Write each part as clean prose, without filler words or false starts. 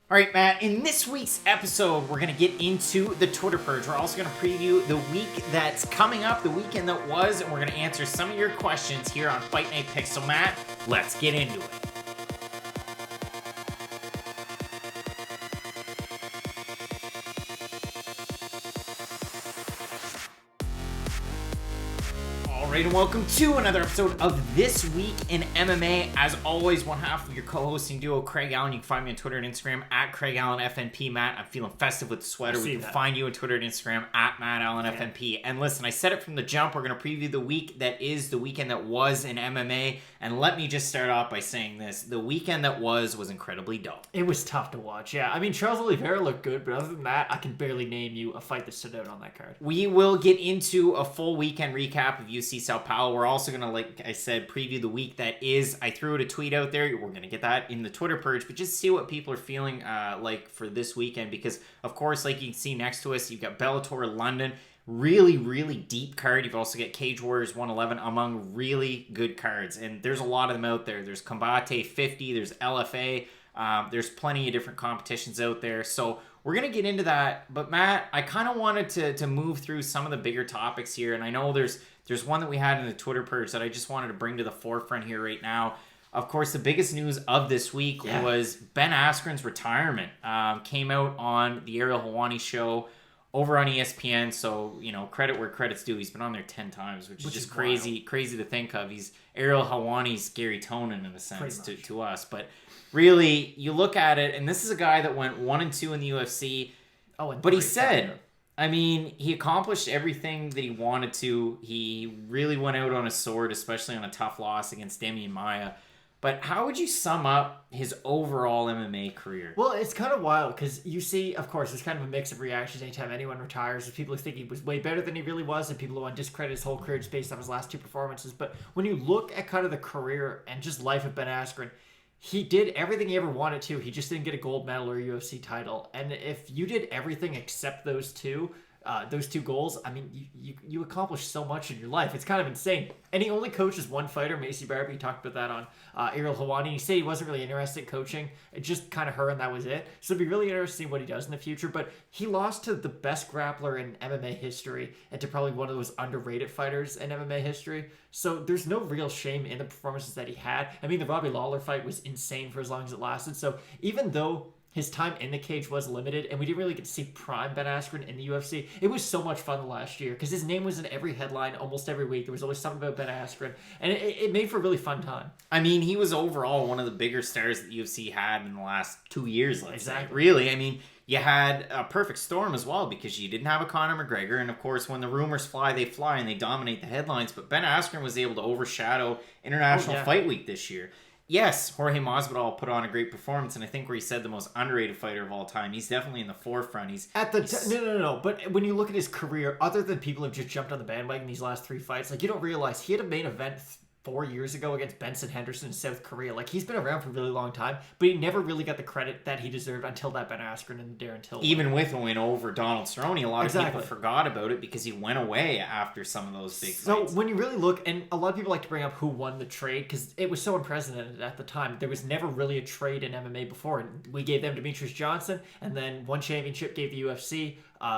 All right, Matt, in this week's episode, we're going to get into the Twitter purge. We're also going to preview the week that's coming up, the weekend that was, and we're going to answer some of your questions here on Fight Night Picks. So, Matt, let's get into it. And welcome to another episode of This Week in MMA. As always, one half of your co-hosting duo, Craig Allen. You can find me on Twitter and Instagram at Craig Allen FNP. Matt, I'm feeling festive with the sweater. We can find you on Twitter and Instagram at Matt Allen FNP. And listen, I said it from the jump. We're going to preview the week that is the weekend that was in MMA. And let me just start off by saying this. The weekend that was incredibly dull. It was tough to watch, yeah. I mean, Charles Oliveira looked good, but other than that, I can barely name you a fight that stood out on that card. We will get into a full weekend recap of UFC Sao Paulo. We're also going to, like I said, preview the week that is. I threw a tweet out there. We're going to get that in the Twitter purge, but just see what people are feeling like for this weekend because, of course, like you can see next to us, you've got Bellator London. Really, really deep card. You've also got Cage Warriors 111 among really good cards, and there's a lot of them out there. There's Combate 50, there's LFA, there's plenty of different competitions out there. So we're going to get into that, but Matt, I kind of wanted to move through some of the bigger topics here, and I know there's one that we had in the Twitter purge that I just wanted to bring to the forefront here right now. Of course, the biggest news of this week was Ben Askren's retirement. Came out on the Ariel Helwani show over on ESPN, so, you know, credit where credit's due. He's been on there 10 times, which is just crazy to think of. He's Ariel Helwani's Gary Tonin in a sense to us. But really, you look at it, and this is a guy that went 1-2 in the UFC. But he said, I mean, he accomplished everything that he wanted to. He really went out on a sword, especially on a tough loss against Demian Maia. But how would you sum up his overall MMA career? Well, it's kind of wild because you see, of course, there's kind of a mix of reactions anytime anyone retires. There's people who think he was way better than he really was and people who want to discredit his whole career just based on his last two performances. But when you look at kind of the career and just life of Ben Askren, he did everything he ever wanted to. He just didn't get a gold medal or a UFC title. And if you did everything except those two goals, I mean, you accomplished so much in your life. It's kind of insane. And he only coaches one fighter, Macy Barbie. He talked about that on Ariel Helwani. He said he wasn't really interested in coaching. It just kind of her, and that was it. So it'd be really interesting what he does in the future. But he lost to the best grappler in MMA history and to probably one of those underrated fighters in MMA history. So there's no real shame in the performances that he had. I mean, the Robbie Lawler fight was insane for as long as it lasted. So even though his time in the cage was limited, and we didn't really get to see prime Ben Askren in the UFC. It was so much fun the last year because his name was in every headline almost every week. There was always something about Ben Askren, and it made for a really fun time. I mean, he was overall one of the bigger stars that the UFC had in the last 2 years, let's say. Exactly. Really, I mean, you had a perfect storm as well because you didn't have a Conor McGregor, and of course, when the rumors fly, they fly, and they dominate the headlines, but Ben Askren was able to overshadow International Fight Week this year. Yes, Jorge Masvidal put on a great performance, and I think where he said the most underrated fighter of all time. He's definitely in the forefront. No. But when you look at his career, other than people who have just jumped on the bandwagon these last 3 fights, like you don't realize he had a main event 4 years ago against Benson Henderson in South Korea. Like, he's been around for a really long time, but he never really got the credit that he deserved until that Ben Askren and Darren Till. Even with a win over Donald Cerrone, a lot of people forgot about it because he went away after some of those big fights. So when you really look, and a lot of people like to bring up who won the trade because it was so unprecedented at the time. There was never really a trade in MMA before. And we gave them Demetrius Johnson, and then one championship gave the UFC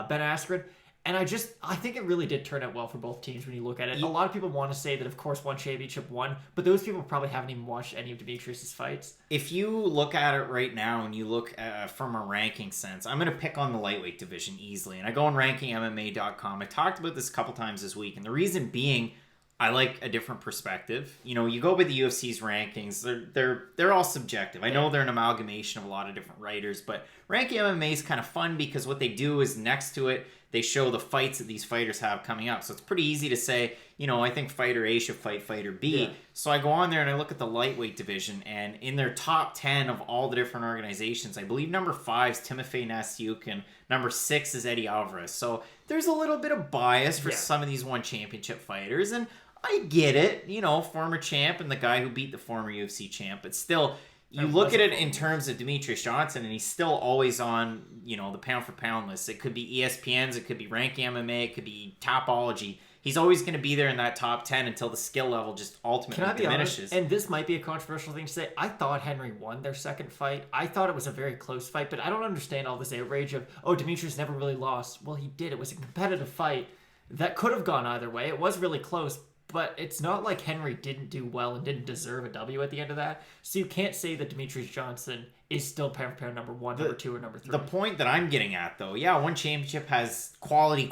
Ben Askren. And I think it really did turn out well for both teams when you look at it. A lot of people want to say that, of course, one championship won, but those people probably haven't even watched any of Demetrius' fights. If you look at it right now and you look from a ranking sense, I'm going to pick on the lightweight division easily. And I go on rankingmma.com. I talked about this a couple times this week, and the reason being, I like a different perspective. You know, you go by the UFC's rankings, they're all subjective. I know they're an amalgamation of a lot of different writers, but ranking MMA is kind of fun because what they do is next to it, they show the fights that these fighters have coming up. So it's pretty easy to say, you know, I think fighter A should fight fighter B. Yeah. So I go on there and I look at the lightweight division, and in their top 10 of all the different organizations, I believe number 5 is Timofey Nastyuk and number 6 is Eddie Alvarez. So there's a little bit of bias for some of these one championship fighters, and I get it, you know, former champ and the guy who beat the former UFC champ, but still, you look at it in terms of Demetrius Johnson, and he's still always on, you know, the pound-for-pound list. It could be ESPN's, it could be Ranking MMA, it could be Tapology. He's always going to be there in that top 10 until the skill level just ultimately diminishes. Honest? And this might be a controversial thing to say. I thought Henry won their second fight. I thought it was a very close fight, but I don't understand all this outrage of, oh, Demetrius never really lost. Well, he did. It was a competitive fight that could have gone either way. It was really close, but it's not like Henry didn't do well and didn't deserve a W at the end of that. So you can't say that Demetrius Johnson is still pound for pound number 1, number 2, or number 3. The point that I'm getting at, though, yeah, one championship has quality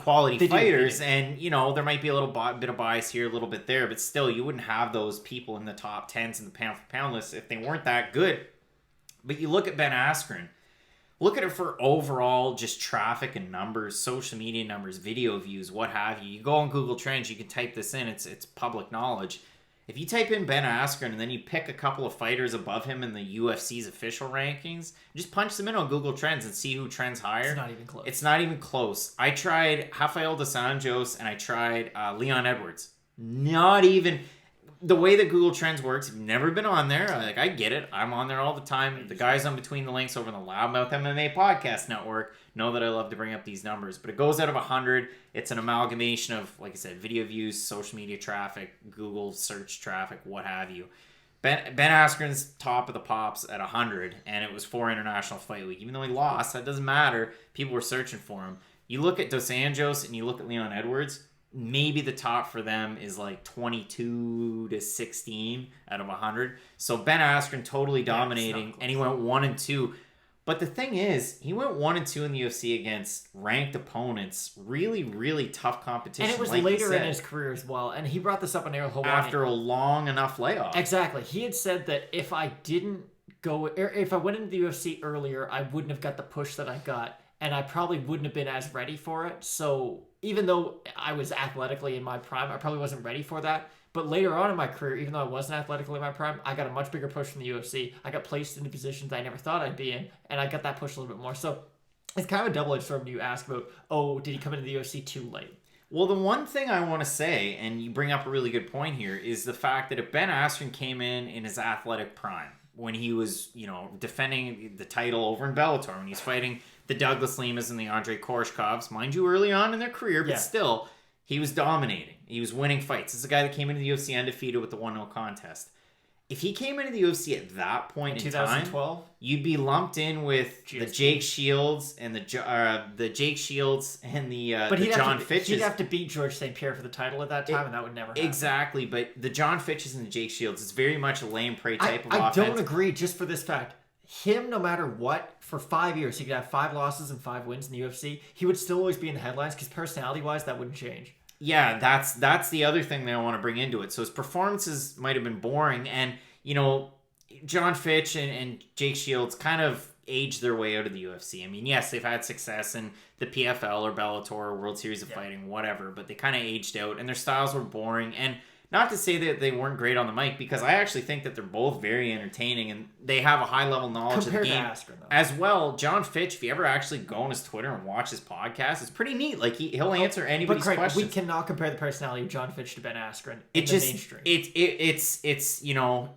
fighters, and, you know, there might be a little bit of bias here, a little bit there, but still, you wouldn't have those people in the top 10s in the pound for pound list if they weren't that good. But you look at Ben Askren, look at it for overall just traffic and numbers, social media numbers, video views, what have you. You go on Google Trends, you can type this in, it's public knowledge. If you type in Ben Askren and then you pick a couple of fighters above him in the UFC's official rankings, just punch them in on Google Trends and see who trends higher. It's not even close. I tried Rafael dos Anjos and I tried Leon Edwards. Not even... The way that Google Trends works, I've never been on there. Like, I get it. I'm on there all the time. The guys on Between the Links over in the Loudmouth MMA podcast network know that I love to bring up these numbers. But it goes out of 100. It's an amalgamation of, like I said, video views, social media traffic, Google search traffic, what have you. Ben Askren's top of the pops at 100, and it was for International Fight Week. Even though he lost, that doesn't matter. People were searching for him. You look at Dos Anjos and you look at Leon Edwards, maybe the top for them is like 22 to 16 out of 100. So Ben Askren totally dominating, and he went 1-2. But the thing is, he went 1-2 in the UFC against ranked opponents. Really, really tough competition. And it was later in his career as well. And he brought this up on Ariel Helwani. After a long enough layoff. Exactly. He had said that if I went into the UFC earlier, I wouldn't have got the push that I got. And I probably wouldn't have been as ready for it. So even though I was athletically in my prime, I probably wasn't ready for that. But later on in my career, even though I wasn't athletically in my prime, I got a much bigger push from the UFC. I got placed into positions I never thought I'd be in, and I got that push a little bit more. So it's kind of a double-edged sword when you ask about, oh, did he come into the UFC too late? Well, the one thing I want to say, and you bring up a really good point here, is the fact that if Ben Askren came in his athletic prime, when he was, defending the title over in Bellator, when he's fighting the Douglas Limas and the Andrei Koreshkovs, mind you, early on in their career, but still, he was dominating. He was winning fights. This is a guy that came into the UFC undefeated with the 1-0 contest. If he came into the UFC at that point in 2012, time, you'd be lumped in with the Jake Shields and the Jake Shields and the John Fitches. He'd have to beat George St. Pierre for the title at that time, and that would never happen. Exactly, but the John Fitches and the Jake Shields, it's very much a lame prey type of offense. I don't agree, just for this fact. Him, no matter what, for 5 years, he could have 5 losses and 5 wins in the UFC. He would still always be in the headlines because personality-wise, that wouldn't change. Yeah, that's the other thing that I want to bring into it. So his performances might have been boring, and John Fitch and Jake Shields kind of aged their way out of the UFC. I mean, yes, they've had success in the PFL or Bellator or World Series of Fighting, whatever, but they kind of aged out, and their styles were boring. And not to say that they weren't great on the mic, because I actually think that they're both very entertaining and they have a high level knowledge of the game. Askren, though. As well, John Fitch, if you ever actually go on his Twitter and watch his podcast, it's pretty neat. Like he'll answer anybody's questions. We cannot compare the personality of John Fitch to Ben Askren in the mainstream. It's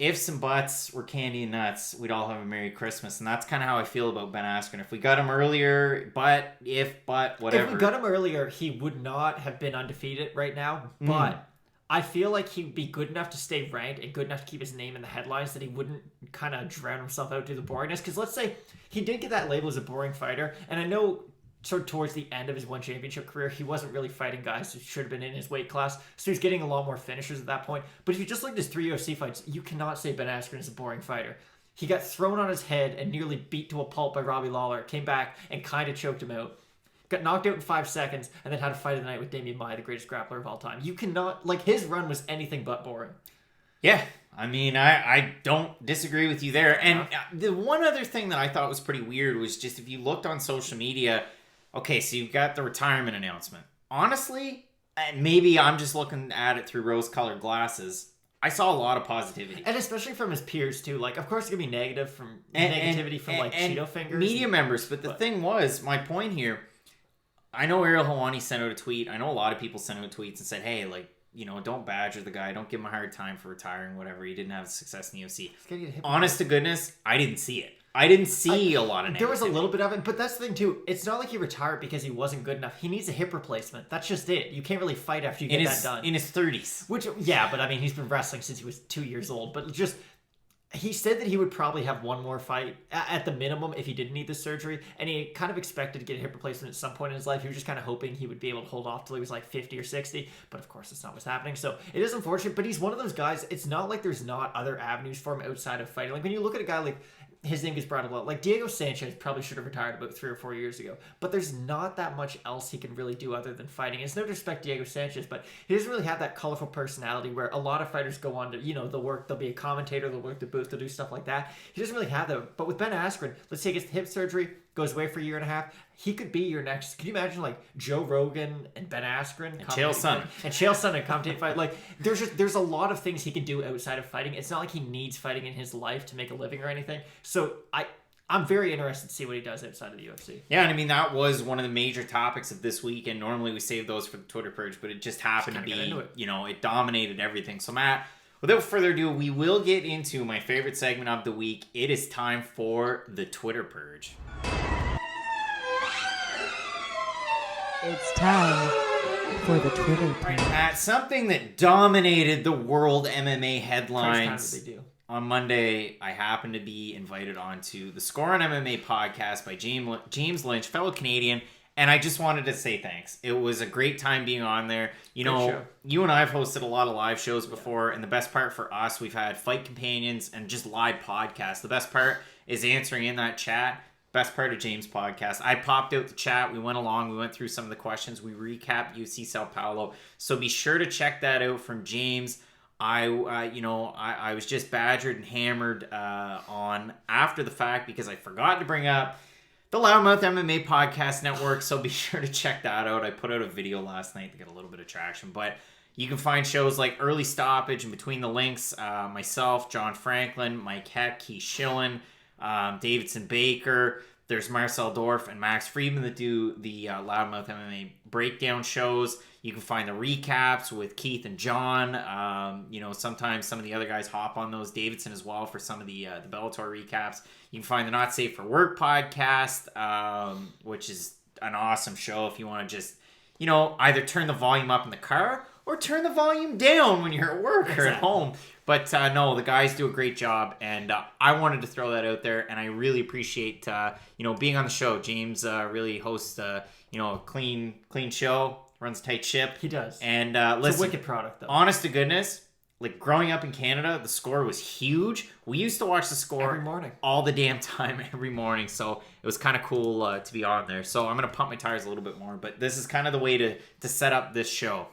ifs and buts were candy and nuts, we'd all have a Merry Christmas, and that's kind of how I feel about Ben Askren. If we got him earlier, whatever. If we got him earlier, he would not have been undefeated right now, but I feel like he'd be good enough to stay ranked and good enough to keep his name in the headlines that he wouldn't kind of drown himself out due to the boringness. Because let's say he did get that label as a boring fighter, and I know sort of towards the end of his one championship career, he wasn't really fighting guys who should have been in his weight class, so he's getting a lot more finishers at that point. But if you just look at his 3 UFC fights, you cannot say Ben Askren is a boring fighter. He got thrown on his head and nearly beat to a pulp by Robbie Lawler, came back and kind of choked him out. Got knocked out in 5 seconds, and then had a fight of the night with Damian Maia, the greatest grappler of all time. You cannot... his run was anything but boring. Yeah. I mean, I don't disagree with you there. And the one other thing that I thought was pretty weird was just if you looked on social media... Okay, so you've got the retirement announcement. Honestly, maybe I'm just looking at it through rose-colored glasses. I saw a lot of positivity. And especially from his peers, too. Of course, it's going to be negativity from Cheeto fingers. Media members. But the thing was, my point here... I know Ariel Helwani sent out a tweet. I know a lot of people sent out tweets and said, hey, don't badger the guy. Don't give him a hard time for retiring, whatever. He didn't have success in the UFC. Honest to goodness, I didn't see it. I didn't see a lot of negativity. There was a little bit of it, but that's the thing too. It's not like he retired because he wasn't good enough. He needs a hip replacement. That's just it. You can't really fight after you get that done. In his 30s. Which, yeah, but I mean, he's been wrestling since he was 2 years old. But just, he said that he would probably have one more fight at the minimum if he didn't need the surgery. And he kind of expected to get a hip replacement at some point in his life. He was just kind of hoping he would be able to hold off till he was like 50 or 60. But of course, that's not what's happening. So it is unfortunate. But he's one of those guys. It's not like there's not other avenues for him outside of fighting. Like when you look at a guy like, his name gets brought up a lot. Like Diego Sanchez probably should have retired about 3 or 4 years ago. But there's not that much else he can really do other than fighting. It's no disrespect Diego Sanchez, but he doesn't really have that colorful personality where a lot of fighters go on to, they'll be a commentator, they'll work the booth, they'll do stuff like that. He doesn't really have that. But with Ben Askren, let's say he gets hip surgery, goes away for a year and a half. He could be your next. Could you imagine like Joe Rogan and Ben Askren and Chael Sonnen and commentate fight? Like there's a lot of things he can do outside of fighting. It's not like he needs fighting in his life to make a living or anything. So I'm very interested to see what he does outside of the UFC. Yeah, and I mean that was one of the major topics of this week, and normally we save those for the Twitter purge, but it just happened to be, it dominated everything. So Matt, without further ado, we will get into my favorite segment of the week. It is time for the Twitter purge. It's time for the Twitter purge. Matt, something that dominated the world MMA headlines. First time they do. On Monday, I happened to be invited onto the Score on MMA podcast by James Lynch, fellow Canadian, and I just wanted to say thanks. It was a great time being on there. You and I have hosted a lot of live shows before, and the best part for us, we've had fight companions and just live podcasts. The best part is answering in that chat. Best part of James' podcast. I popped out the chat. We went along. We went through some of the questions. We recapped UFC Sao Paulo. So be sure to check that out from James. I was just badgered and hammered on after the fact because I forgot to bring up the Loudmouth MMA Podcast Network, so be sure to check that out. I put out a video last night to get a little bit of traction, but you can find shows like Early Stoppage and Between the Links, myself, John Franklin, Mike Heck, Keith Schillen, Davidson Baker. There's Marcel Dorff and Max Friedman that do the Loudmouth MMA breakdown shows. You can find the recaps with Keith and John. Sometimes some of the other guys hop on those. Davidson as well for some of the Bellator recaps. You can find the Not Safe for Work podcast, which is an awesome show if you want to just, either turn the volume up in the car or turn the volume down when you're at work or at home. But no, the guys do a great job, and I wanted to throw that out there, and I really appreciate being on the show. James really hosts a clean show, runs a tight ship. He does. And it's listen, a wicked product, though. Honest to goodness, like growing up in Canada, the Score was huge. We used to watch the Score every morning, all the damn time, every morning. So it was kind of cool to be on there. So I'm gonna pump my tires a little bit more, but this is kind of the way to set up this show.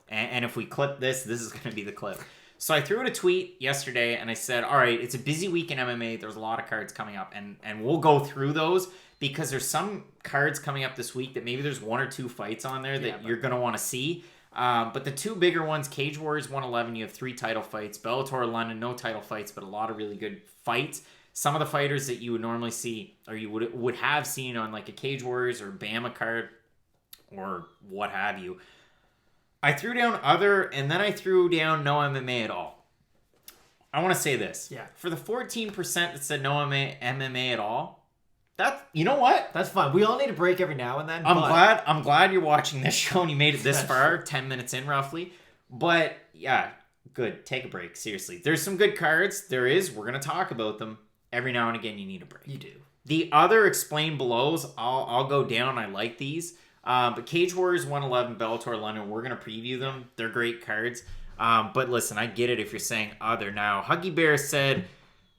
And if we clip this is gonna be the clip. So I threw out a tweet yesterday and I said, all right, it's a busy week in MMA. There's a lot of cards coming up, and we'll go through those because there's some cards coming up this week that maybe there's 1 or 2 fights on there that you're going to want to see. But the 2 bigger ones, Cage Warriors 111, you have 3 title fights. Bellator London, no title fights, but a lot of really good fights. Some of the fighters that you would normally see, or you would have seen on like a Cage Warriors or Bama card or what have you. I threw down other, and then I threw down no MMA at all. I want to say this. Yeah. For the 14% that said no MMA at all, you know what? That's fine. We all need a break every now and then. I'm glad you're watching this show and you made it this far, 10 minutes in roughly. But yeah, good. Take a break. Seriously. There's some good cards. There is. We're going to talk about them. Every now and again, you need a break. You do. The other explain belows, I'll go down. I like these. But Cage Warriors 111, Bellator London, we're going to preview them. They're great cards. But listen, I get it if you're saying other. Now, Huggy Bear said,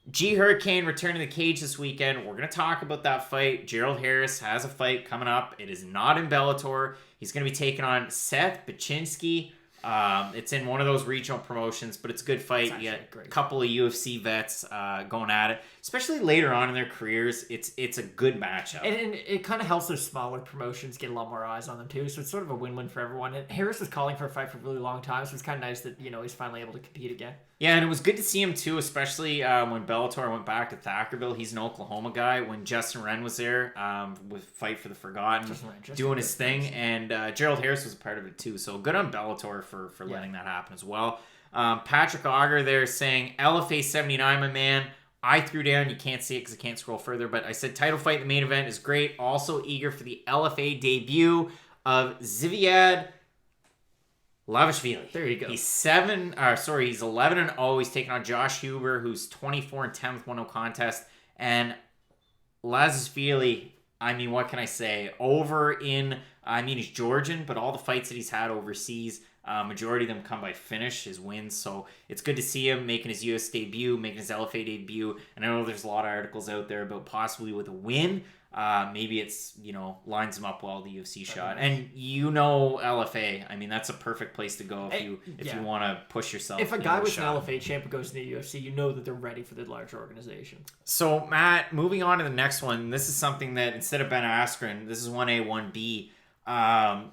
G Hurricane returning to the cage this weekend. We're going to talk about that fight. Gerald Harris has a fight coming up. It is not in Bellator. He's going to be taking on Seth Baczynski. It's in one of those regional promotions, but it's a good fight. You got a couple of UFC vets going at it, especially later on in their careers. It's a good matchup, and it kind of helps those smaller promotions get a lot more eyes on them too. So it's sort of a win-win for everyone. And Harris was calling for a fight for a really long time, so it's kind of nice that he's finally able to compete again. Yeah, and it was good to see him too, especially when Bellator went back to Thackerville. He's an Oklahoma guy. When Justin Wren was there with Fight for the Forgotten, doing his thing, and Gerald Harris was a part of it too. So good on Bellator for letting that happen as well. Patrick Auger there saying, LFA 79, my man, I threw down, you can't see it because I can't scroll further, but I said title fight in the main event is great. Also eager for the LFA debut of Zviad Lavashvili. There you go. He's 11-0. He's taking on Josh Huber, who's 24-10 with 1-0 contest. And Lavashvili, I mean, what can I say? He's Georgian, but all the fights that he's had overseas, majority of them come by finish, his wins. So it's good to see him making his US debut, making his LFA debut. And I know there's a lot of articles out there about possibly with a win. Maybe it's, lines him up well, the UFC shot. And LFA, I mean, that's a perfect place to go if you want to push yourself. If a guy with an LFA champ goes to the UFC, you know that they're ready for the larger organization. So, Matt, moving on to the next one, this is something that instead of Ben Askren, this is 1A, 1B.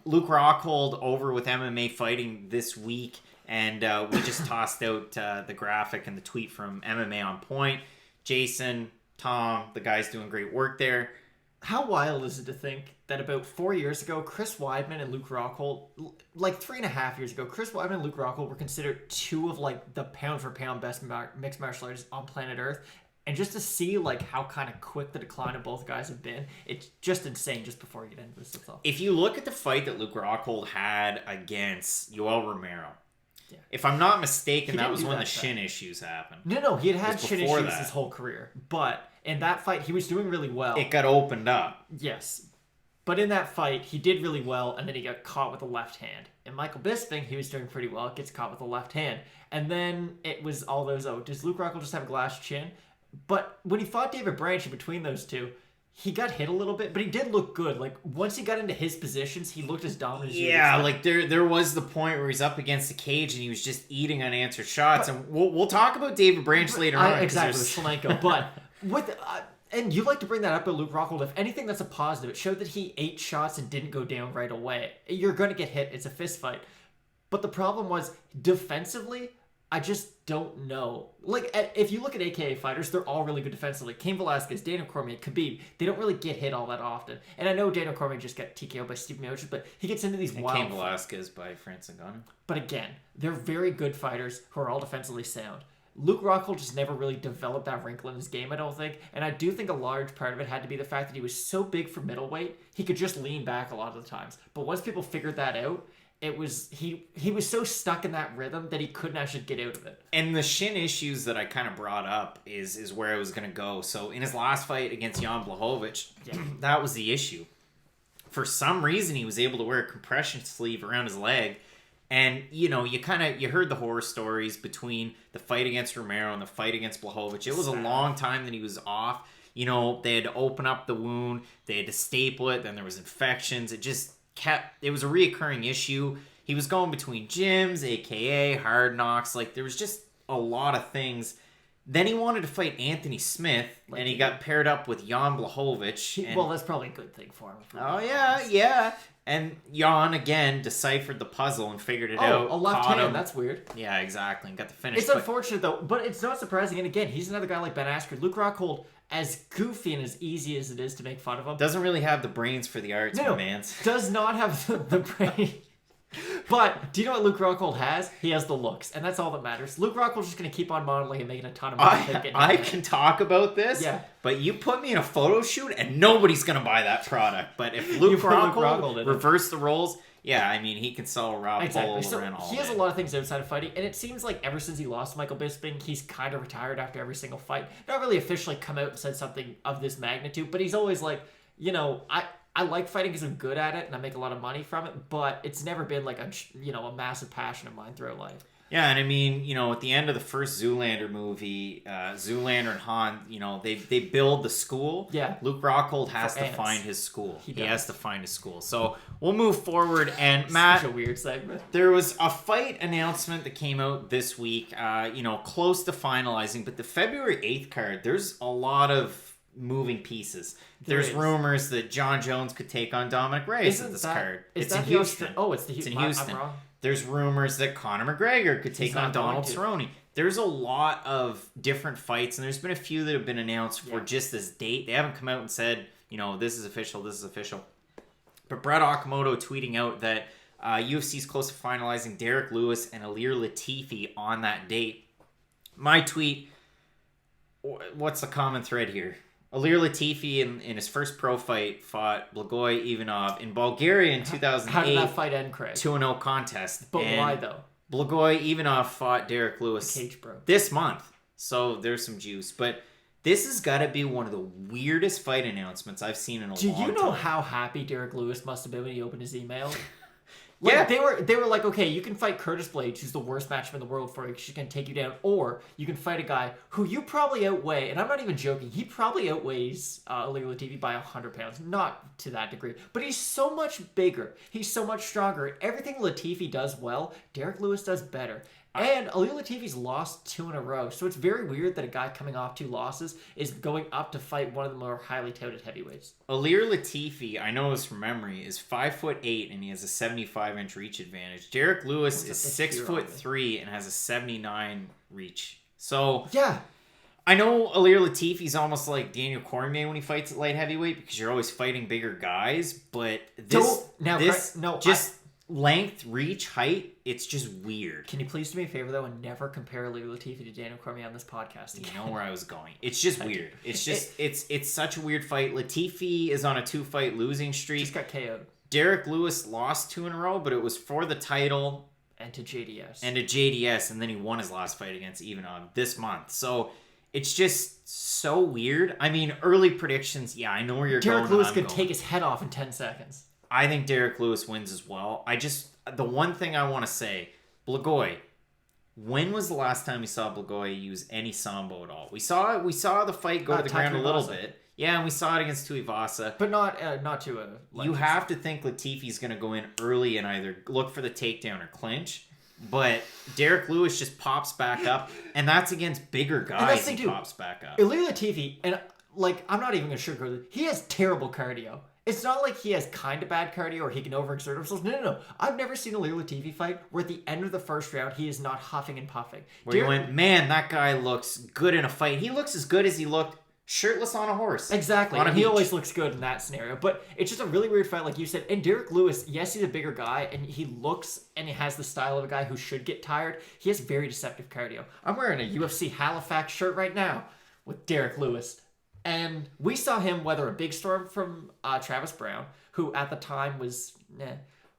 Luke Rockhold over with MMA Fighting this week, and we just tossed out the graphic and the tweet from MMA On Point. Jason, Tom, the guys doing great work there. How wild is it to think that about 4 years ago, Chris Weidman and Luke Rockhold, like 3.5 years ago, Chris Weidman and Luke Rockhold were considered two of like the pound-for-pound best mixed martial artists on planet Earth. And just to see like how kind of quick the decline of both guys have been, it's just insane just before you get into this stuff. If you look at the fight that Luke Rockhold had against Yoel Romero, yeah. If I'm not mistaken, that was when the shin issues happened. No, he had shin issues his whole career. But in that fight, he was doing really well. It got opened up. Yes. But in that fight, he did really well, and then he got caught with the left hand. In Michael Bisping, he was doing pretty well, gets caught with the left hand. And then it was all those, does Luke Rockhold just have a glass chin? But when he fought David Branch in between those two, he got hit a little bit, but he did look good. Like, once he got into his positions, he looked as dominant as Yeah, like there was the point where he's up against the cage and he was just eating unanswered shots. And we'll talk about David Branch later on. Exactly, with Shlenko. But with... and you like to bring that up about Luke Rockhold. If anything, that's a positive. It showed that he ate shots and didn't go down right away. You're going to get hit. It's a fist fight. But the problem was, defensively, I just don't know. Like, if you look at AKA fighters, they're all really good defensively. Cain Velasquez, Daniel Cormier, Khabib, they don't really get hit all that often. And I know Daniel Cormier just got TKO'd by Steve Miocic, but he gets into these wild Cain Velasquez by Francis Ngannou. But again, they're very good fighters who are all defensively sound. Luke Rockhold just never really developed that wrinkle in his game, I don't think. And I do think a large part of it had to be the fact that he was so big for middleweight, he could just lean back a lot of the times. But once people figured that out, it was he was so stuck in that rhythm that he couldn't actually get out of it. And the shin issues that I kind of brought up is where I was going to go. So in his last fight against Jan Blachowicz, that was the issue. For some reason, he was able to wear a compression sleeve around his leg. And, you heard the horror stories between the fight against Romero and the fight against Blachowicz. It was a long time that he was off. They had to open up the wound. They had to staple it. Then there was infections. It was a reoccurring issue. He was going between gyms, aka Hard Knocks. Like, there was just a lot of things. Then he wanted to fight Anthony Smith, and he got paired up with Jan Blachowicz. Well, that's probably a good thing for him. Yeah. And Jan, again, deciphered the puzzle and figured it out. A left hand, that's weird. Yeah, exactly. And got the finish. It's unfortunate, though, but it's not surprising. And again, he's another guy like Ben Askren. Luke Rockhold, as goofy and as easy as it is to make fun of him, doesn't really have the brains for the arts, my man. Does not have the brain. But do you know what Luke Rockhold has? He has the looks, and that's all that matters. Luke Rockhold's just going to keep on modeling and making a ton of money. I can talk about this, but you put me in a photo shoot, and nobody's going to buy that product. But if Luke Rockhold reversed the roles, he can sell a Rob Polo around all he has a lot of things outside of fighting, and it seems like ever since he lost Michael Bisping, he's kind of retired after every single fight. Not really officially come out and said something of this magnitude, but he's always like, I like fighting because I'm good at it and I make a lot of money from it, but it's never been like a massive passion of mine throughout life. Yeah, and at the end of the first Zoolander movie, Zoolander and Han, they build the school. Yeah. Luke Rockhold has to find his school. He has to find his school. So we'll move forward. And Matt, such a weird segment. There was a fight announcement that came out this week, close to finalizing, but the February 8th card, there's a lot of moving pieces. There's rumors that John Jones could take on Dominic Reyes at this card. It's in Houston. It's in Houston. I'm wrong. There's rumors that Conor McGregor could take on Donald Cerrone. There's a lot of different fights, and there's been a few that have been announced for just this date. They haven't come out and said, this is official, this is official. But Brett Okamoto tweeting out that UFC's close to finalizing Derrick Lewis and Ilir Latifi on that date. My tweet, what's the common thread here? Ilir Latifi in his first pro fight fought Blagoy Ivanov in Bulgaria in 2008. How did that fight end, Craig? 2-0 contest. But why though? Blagoy Ivanov fought Derrick Lewis Cage broke this month. So there's some juice. But this has got to be one of the weirdest fight announcements I've seen in a long time. Do you know how happy Derrick Lewis must have been when he opened his email? Like, yeah. They were like, okay, you can fight Curtis Blades, who's the worst matchup in the world for you because she can take you down, or you can fight a guy who you probably outweigh, and I'm not even joking, he probably outweighs Ilir Latifi by 100 pounds. Not to that degree, but he's so much bigger. He's so much stronger. Everything Latifi does well, Derrick Lewis does better. And Ilir Latifi's lost 2 in a row, so it's very weird that a guy coming off 2 losses is going up to fight one of the more highly touted heavyweights. Ilir Latifi, I know this from memory, is 5'8" and he has a 75-inch reach advantage. Derrick Lewis is 6'3" and has a 79 reach. So yeah, I know Ilir Latifi's almost like Daniel Cormier when he fights at light heavyweight because you're always fighting bigger guys, but length, reach, height, it's just weird. Can you please do me a favor, though, and never compare Ilir Latifi to Daniel Cormier on this podcast again? You know where I was going. It's just weird. It's just, it's such a weird fight. Latifi is on a 2-fight losing streak. Just got KO'd. Derrick Lewis lost 2 in a row, but it was for the title. And to JDS. And then he won his last fight against Ivanov this month. So it's just so weird. I mean, early predictions, yeah, I know where you're going. Derrick Lewis could take his head off in 10 seconds. I think Derrick Lewis wins as well. The one thing I want to say, Blagoy, when was the last time you saw Blagoy use any sambo at all? We saw the fight go to the ground a little bit. Yeah, and we saw it against Tuivasa. But not to a... You have to think Latifi's going to go in early and either look for the takedown or clinch. But Derrick Lewis just pops back up, and that's against bigger guys he pops back up. Ilir Latifi, and I'm not even going to sugarcoat it, he has terrible cardio. It's not like he has kind of bad cardio or he can overexert himself. No. I've never seen a Ilir Latifi fight where at the end of the first round, he is not huffing and puffing. Where you went, man, that guy looks good in a fight. He looks as good as he looked shirtless on a horse. Exactly. And he always looks good in that scenario. But it's just a really weird fight, like you said. And Derrick Lewis, yes, he's a bigger guy, and he looks and he has the style of a guy who should get tired. He has very deceptive cardio. I'm wearing a UFC Halifax shirt right now with Derrick Lewis. And we saw him weather a big storm from Travis Brown, who at the time was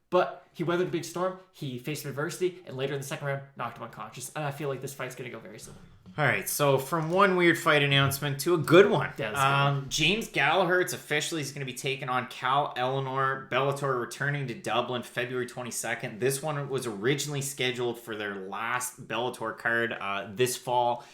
But he weathered a big storm, he faced adversity, and later in the second round, knocked him unconscious. And I feel like this fight's going to go very similar. All right, so from one weird fight announcement to a good one. James Gallagher, it's officially he's going to be taking on Cal Ellenor. Bellator returning to Dublin February 22nd. This one was originally scheduled for their last Bellator card this fall.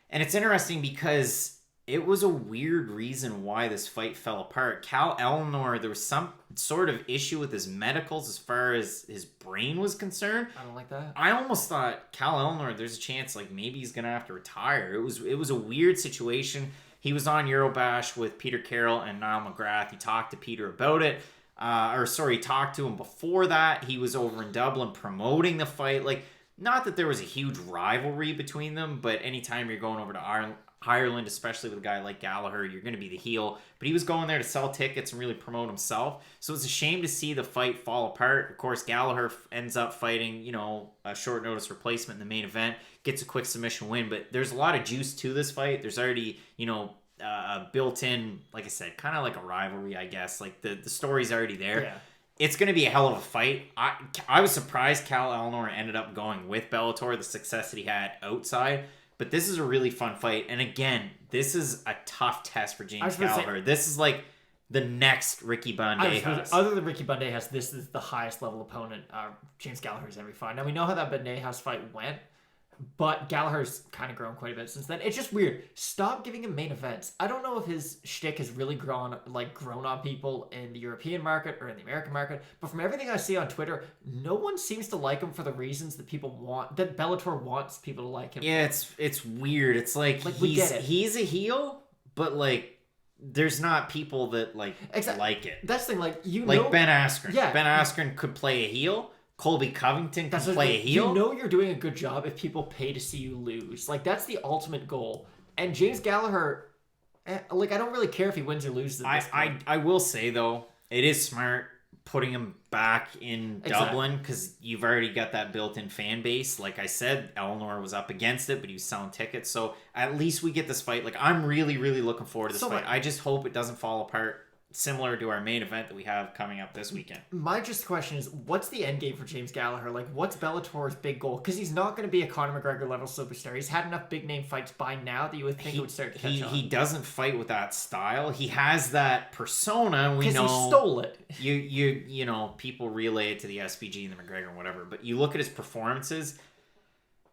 And it's interesting because it was a weird reason why this fight fell apart. Cal Ellenor, there was some sort of issue with his medicals as far as his brain was concerned. I don't like that. I almost thought Cal Ellenor, there's a chance like maybe he's going to have to retire. It was a weird situation. He was on Eurobash with Peter Carroll and Niall McGrath. He talked to Peter about it. He talked to him before that. He was over in Dublin promoting the fight. Like, not that there was a huge rivalry between them, but anytime you're going over to Ireland, especially with a guy like Gallagher, you're going to be the heel. But he was going there to sell tickets and really promote himself. So it's a shame to see the fight fall apart. Of course, Gallagher ends up fighting, a short notice replacement in the main event, gets a quick submission win. But there's a lot of juice to this fight. There's already, built in, like I said, kind of like a rivalry, I guess. Like the story's already there. Yeah. It's going to be a hell of a fight. I was surprised Cal Ellenor ended up going with Bellator, the success that he had outside. But this is a really fun fight. And again, this is a tough test for James Gallagher. This is like the next Ricky Bandejas. Other than Ricky Bandejas, this is the highest level opponent James Gallagher's ever fought. Now, we know how that Bandejas fight went, but Gallagher's kind of grown quite a bit since then. It's just weird. Stop giving him main events. I don't know if his shtick has really grown on people in the European market or in the American market, but from everything I see on Twitter, no one seems to like him for the reasons that that Bellator wants people to like him. Yeah, it's weird. It's like he's a heel, but there's not people that like it. That's the thing, Ben Askren. Yeah. Ben Askren could play a heel. Colby Covington can play a heel. You're doing a good job if people pay to see you lose. That's the ultimate goal. And James Gallagher, I don't really care if he wins or loses at this point. I will say, though, it is smart putting him back in Dublin because you've already got that built-in fan base. Like I said, Ellenor was up against it, but he was selling tickets. So at least we get this fight. Like I'm really, really looking forward to this fight. I just hope it doesn't fall apart similar to our main event that we have coming up this weekend. My just question is, what's the end game for James Gallagher? Like, what's Bellator's big goal? Because he's not going to be a Conor McGregor level superstar. He's had enough big name fights by now that you would think it would start to catch on. He doesn't fight with that style. He has that persona. We know he stole it. You know, people relay it to the SPG and the McGregor and whatever. But you look at his performances.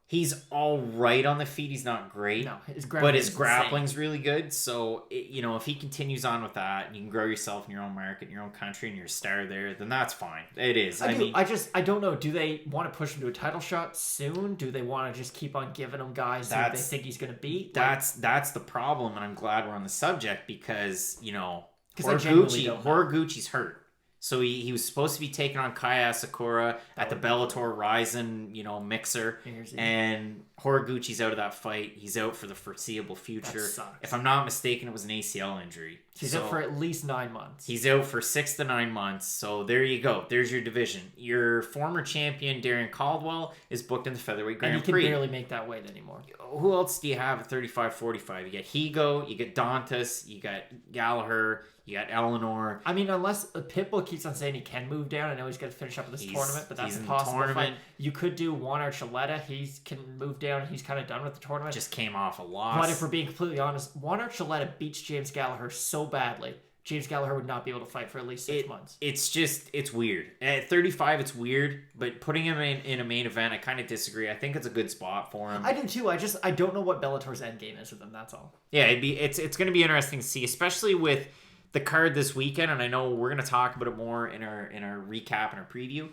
He's all right on the feet. He's not great. No, his grappling's really good. So, you know, if he continues on with that and you can grow yourself in your own market, in your own country, and you're a star there, then that's fine. It is. I don't know. Do they want to push him to a title shot soon? Do they want to just keep on giving him guys who they think he's going to beat? That's the problem, and I'm glad we're on the subject because, you know, Horiguchi's hurt. So he was supposed to be taking on Kaya Asakura at the Bellator Ryzen, you know, mixer. And Horiguchi's out of that fight. He's out for the foreseeable future. If I'm not mistaken, it was an ACL injury. He's out for at least 9 months. He's out for 6 to 9 months. So there you go. There's your division. Your former champion, Darren Caldwell, is booked in the featherweight Grand Prix. And he can barely make that weight anymore. Who else do you have at 35-45? You got Higo, you got Dantas, you got Gallagher, you got Ellenor. I mean, unless Pitbull keeps on saying he can move down. I know he's got to finish up with this tournament, but that's impossible. You could do Juan Archuleta. He can move down. He's kind of done with the tournament. Just came off a loss. But if we're being completely honest, Juan Archuleta beats James Gallagher so badly. James Gallagher would not be able to fight for at least 6 months. It's weird. At 35, it's weird, but putting him in a main event, I kind of disagree. I think it's a good spot for him. I do too. I don't know what Bellator's end game is with him. That's all. Yeah, it's going to be interesting to see, especially with the card this weekend, and I know we're going to talk about it more in our recap and our preview.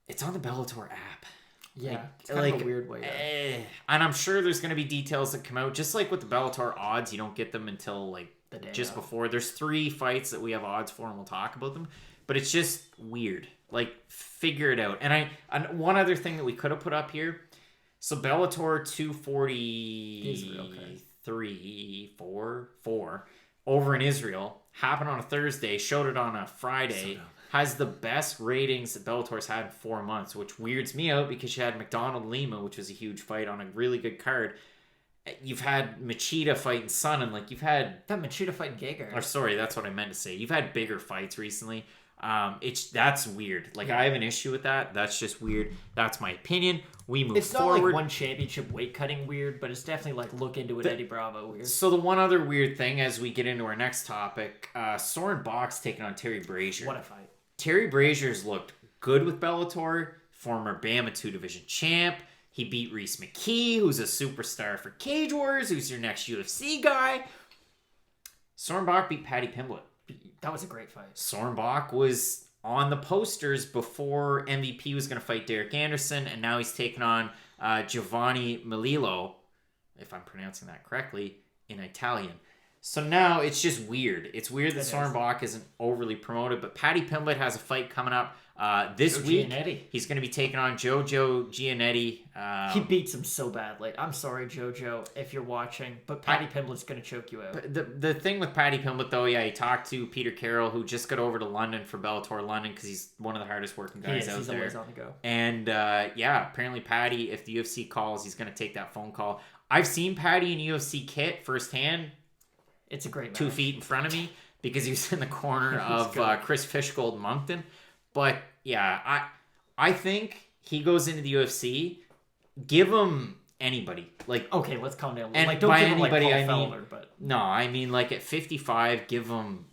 It's on the Bellator app. Yeah, it's kind of a weird way. And I'm sure there's going to be details that come out, just like with the Bellator odds. You don't get them until like the day just before. There's 3 fights that we have odds for, and we'll talk about them. But it's just weird. Like, figure it out. And one other thing that we could have put up here. So Bellator 243, 4 over in Israel happened on a Thursday. Showed it on a Friday. Has the best ratings that Bellator's had in 4 months, which weirds me out because you had McDonald Lima, which was a huge fight on a really good card. You've had Machida fighting Sun, and like you've had that Machida fighting Gallagher. Or sorry, that's what I meant to say. You've had bigger fights recently. That's weird. Like I have an issue with that. That's just weird. That's my opinion. We move forward. It's not like one championship weight cutting weird, but it's definitely like look into it, Eddie Bravo weird. So the one other weird thing as we get into our next topic, Soren Bok's taking on Terry Brazier. What a fight! Terry Brazier's looked good with Bellator, former Bama 2 division champ. He beat Reese McKee, who's a superstar for Cage Wars, who's your next UFC guy. Soren Bok beat Paddy Pimblett. That was a great fight. Soren Bok was on the posters before MVP was going to fight Derrick Anderson, and now he's taking on Giovanni Melillo, if I'm pronouncing that correctly, in Italian. So now it's just weird. It's weird that Soren Bok isn't overly promoted, but Paddy Pimblett has a fight coming up this week. Giannetti. He's going to be taking on Jojo Giannetti. He beats him so badly. I'm sorry, Jojo, if you're watching, but Paddy Pimblett's going to choke you out. The thing with Paddy Pimblett, though, he talked to Peter Carroll, who just got over to London for Bellator London because he's one of the hardest working guys out he's there. Always on the go. And apparently Paddy, if the UFC calls, he's going to take that phone call. I've seen Paddy in UFC kit firsthand. It's a great match. 2 feet in front of me because he was in the corner of Chris Fishgold and Moncton. But yeah, I think he goes into the UFC. Give him anybody. Like, okay, let's calm down. And like, don't by give him anybody, like Paul Felder, but no, I mean like at 55, give him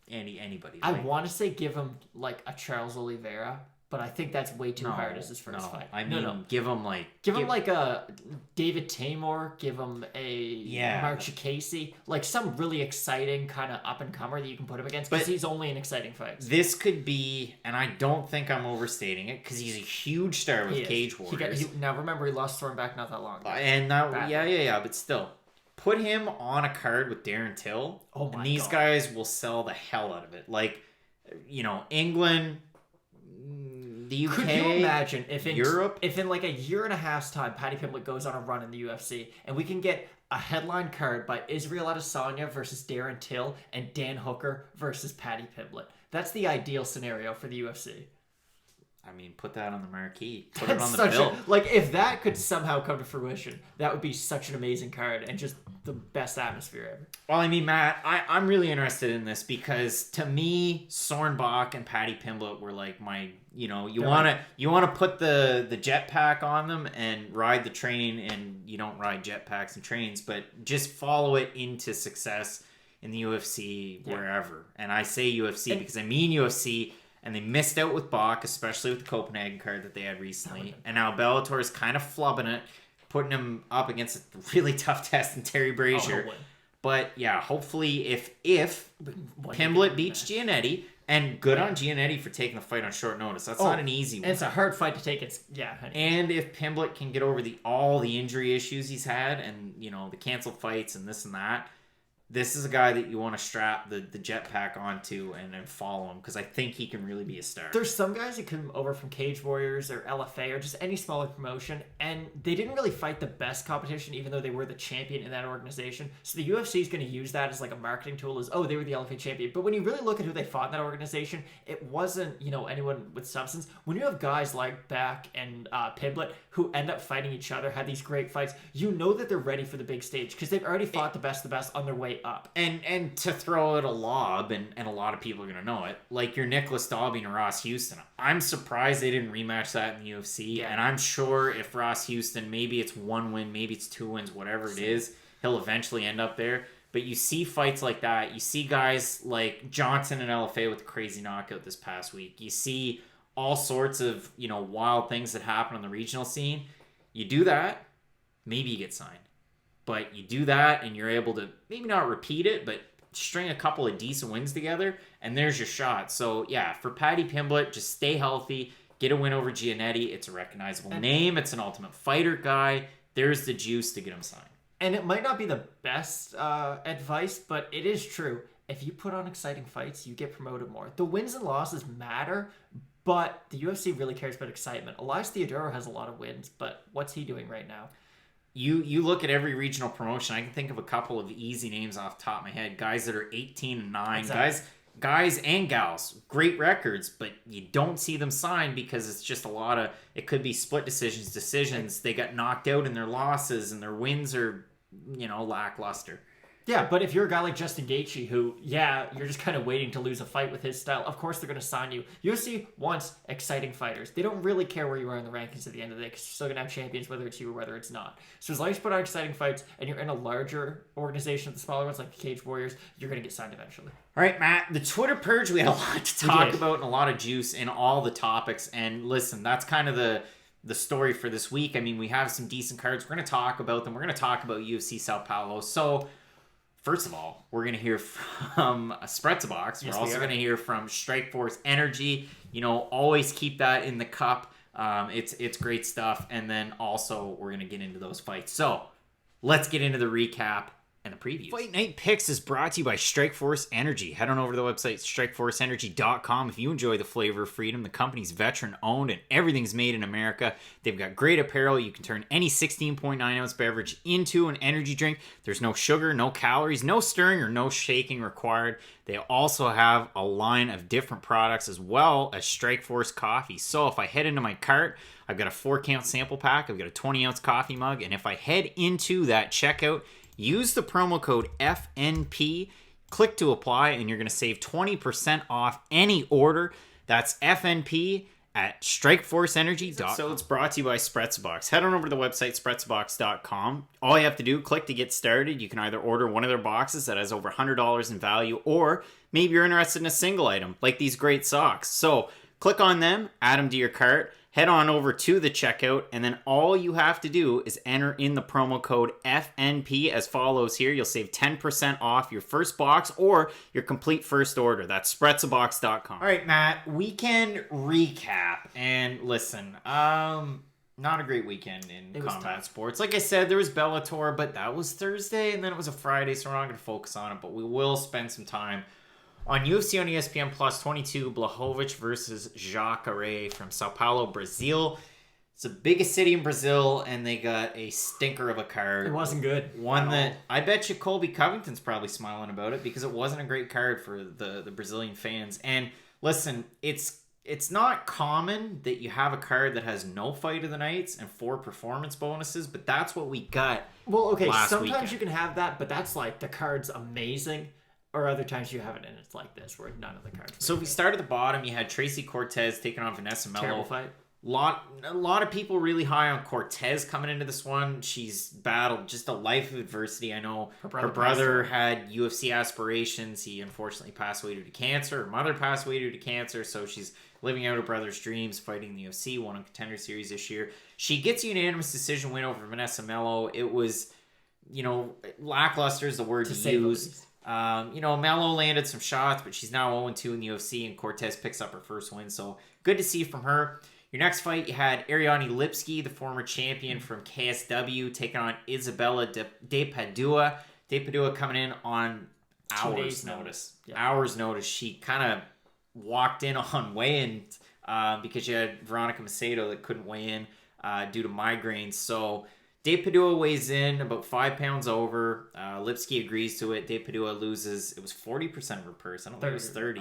anybody. I want to say give him like a Charles Oliveira. But I think that's way too hard as his first fight. I mean, give him like... Give him like a David Tamor. Give him a Marcia Casey. Like some really exciting kind of up-and-comer that you can put him against. Because he's only in exciting fights. This could be... And I don't think I'm overstating it. Because he's a huge star with Cage Warriors. Now remember, he lost Thorn back not that long ago. And that... Yeah. But still. Put him on a card with Darren Till. Oh my And these guys will sell the hell out of it. Like, you know, England... the UK, Could you imagine if in Europe? if in like a year and a half's time, Paddy Pimblett goes on a run in the UFC, and we can get a headline card by Israel Adesanya versus Darren Till and Dan Hooker versus Paddy Pimblett? That's the ideal scenario for the UFC. I mean, put that on the marquee. Put it That's on the such bill. like if that could somehow come to fruition, that would be such an amazing card and just the best atmosphere ever. Well, I mean, Matt, I'm really interested in this because to me, Sornbach and Paddy Pimblett were like my, you want to put the jetpack on them and ride the train, and you don't ride jetpacks and trains, but just follow it into success in the UFC wherever. And I say UFC because I mean UFC. And they missed out with Bach, especially with the Copenhagen card that they had recently. And now Bellator is kind of flubbing it, putting him up against a really tough test in Terry Brazier. But yeah, hopefully if Pimblett beats Giannetti, and good on Giannetti for taking the fight on short notice. That's not an easy one. It's a hard fight to take. And if Pimblett can get over all the injury issues he's had, and the canceled fights and this and that, this is a guy that you want to strap the jetpack onto and follow him, because I think he can really be a star. There's some guys that come over from Cage Warriors or LFA or just any smaller promotion, and they didn't really fight the best competition, even though they were the champion in that organization. So the UFC is going to use that as like a marketing tool, as, oh, they were the LFA champion. But when you really look at who they fought in that organization, it wasn't, anyone with substance. When you have guys like Beck and Pimblett who end up fighting each other, had these great fights, you know that they're ready for the big stage because they've already fought the best on their way up. And to throw out a lob, and a lot of people are going to know it, like your Nicholas Dalby and Ross Houston. I'm surprised they didn't rematch that in the UFC, and I'm sure if Ross Houston, maybe it's 1 win, maybe it's 2 wins, whatever it is, he'll eventually end up there. But you see fights like that. You see guys like Johnson and LFA with the crazy knockout this past week. You see all sorts of, wild things that happen on the regional scene. You do that, maybe you get signed. But you do that and you're able to maybe not repeat it, but string a couple of decent wins together, and there's your shot. So, yeah, for Paddy Pimblett, just stay healthy, get a win over Giannetti. It's a recognizable name. It's an Ultimate Fighter guy. There's the juice to get him signed. And it might not be the best advice, but it is true. If you put on exciting fights, you get promoted more. The wins and losses matter, but the UFC really cares about excitement. Elias Theodorou has a lot of wins, but what's he doing right now? You look at every regional promotion. I can think of a couple of easy names off the top of my head. Guys that are 18-9, exactly. guys and gals, great records, but you don't see them signed because it's just a lot of. It could be split decisions. They got knocked out in their losses, and their wins are, lackluster. Yeah, but if you're a guy like Justin Gaethje, who, you're just kind of waiting to lose a fight with his style, of course they're going to sign you. UFC wants exciting fighters. They don't really care where you are in the rankings at the end of the day, because you're still going to have champions, whether it's you or whether it's not. So as long as you put on exciting fights, and you're in a larger organization, the smaller ones like the Cage Warriors, you're going to get signed eventually. All right, Matt, the Twitter purge, we had a lot to talk about and a lot of juice in all the topics. And listen, that's kind of the story for this week. I mean, we have some decent cards. We're going to talk about them. We're going to talk about UFC Sao Paulo. So, first of all, we're going to hear from Spretzabox. We're also going to hear from Strikeforce Energy. Always keep that in the cup. It's great stuff. And then also we're going to get into those fights. So let's get into the recap and the previews. Fight Night Picks is brought to you by Strikeforce Energy. Head on over to the website, strikeforceenergy.com. If you enjoy the flavor of freedom, the company's veteran-owned and everything's made in America. They've got great apparel. You can turn any 16.9-ounce beverage into an energy drink. There's no sugar, no calories, no stirring, or no shaking required. They also have a line of different products as well as Strikeforce coffee. So if I head into my cart, I've got a 4-count sample pack. I've got a 20-ounce coffee mug. And if I head into that checkout, use the promo code FNP, click to apply, and you're going to save 20% off any order. That's FNP at strikeforceenergy.com. So it's brought to you by Spretzabox. Head on over to the website, spretzabox.com. All you have to do, click to get started. You can either order one of their boxes that has over $100 in value, or maybe you're interested in a single item, like these great socks. So click on them, add them to your cart, head on over to the checkout, and then all you have to do is enter in the promo code FNP as follows here. You'll save 10% off your first box or your complete first order. That's spretzabox.com. All right, Matt, weekend recap. And listen, not a great weekend in combat sports. Like I said, there was Bellator, but that was Thursday, and then it was a Friday, so we're not going to focus on it, but we will spend some time On UFC on ESPN Plus 22, Blachowicz versus Jacare from Sao Paulo, Brazil. It's the biggest city in Brazil, and they got a stinker of a card. It wasn't good. One that I bet you Colby Covington's probably smiling about it because it wasn't a great card for the Brazilian fans. And listen, it's not common that you have a card that has no fight of the nights and 4 performance bonuses, but that's what we got. Well, okay, sometimes weekend. you can have that, but that's like the card's amazing. Or other times you have it and it's like this, where none of the cards. So if we start at the bottom, you had Tracy Cortez taking on Vanessa Mello. Terrible fight. A lot of people really high on Cortez coming into this one. She's battled just a life of adversity. I know her brother had UFC aspirations. He unfortunately passed away due to cancer. Her mother passed away due to cancer, so she's living out her brother's dreams, fighting the UFC, won a Contender Series this year. She gets a unanimous decision win over Vanessa Mello. It was, lackluster is the word to use. Mello landed some shots, but she's now 0-2 in the UFC, and Cortez picks up her first win, so good to see from her. Your next fight, you had Ariane Lipski, the former champion from KSW, taking on Isabella de Padua. De Padua coming in on hours' notice. Yeah. Hours' notice. She kind of walked in on weigh-in because you had Veronica Macedo that couldn't weigh in due to migraines. So De Padua weighs in about 5 pounds over. Lipski agrees to it. De Padua loses. It was 40% of her purse. I don't think it was 30.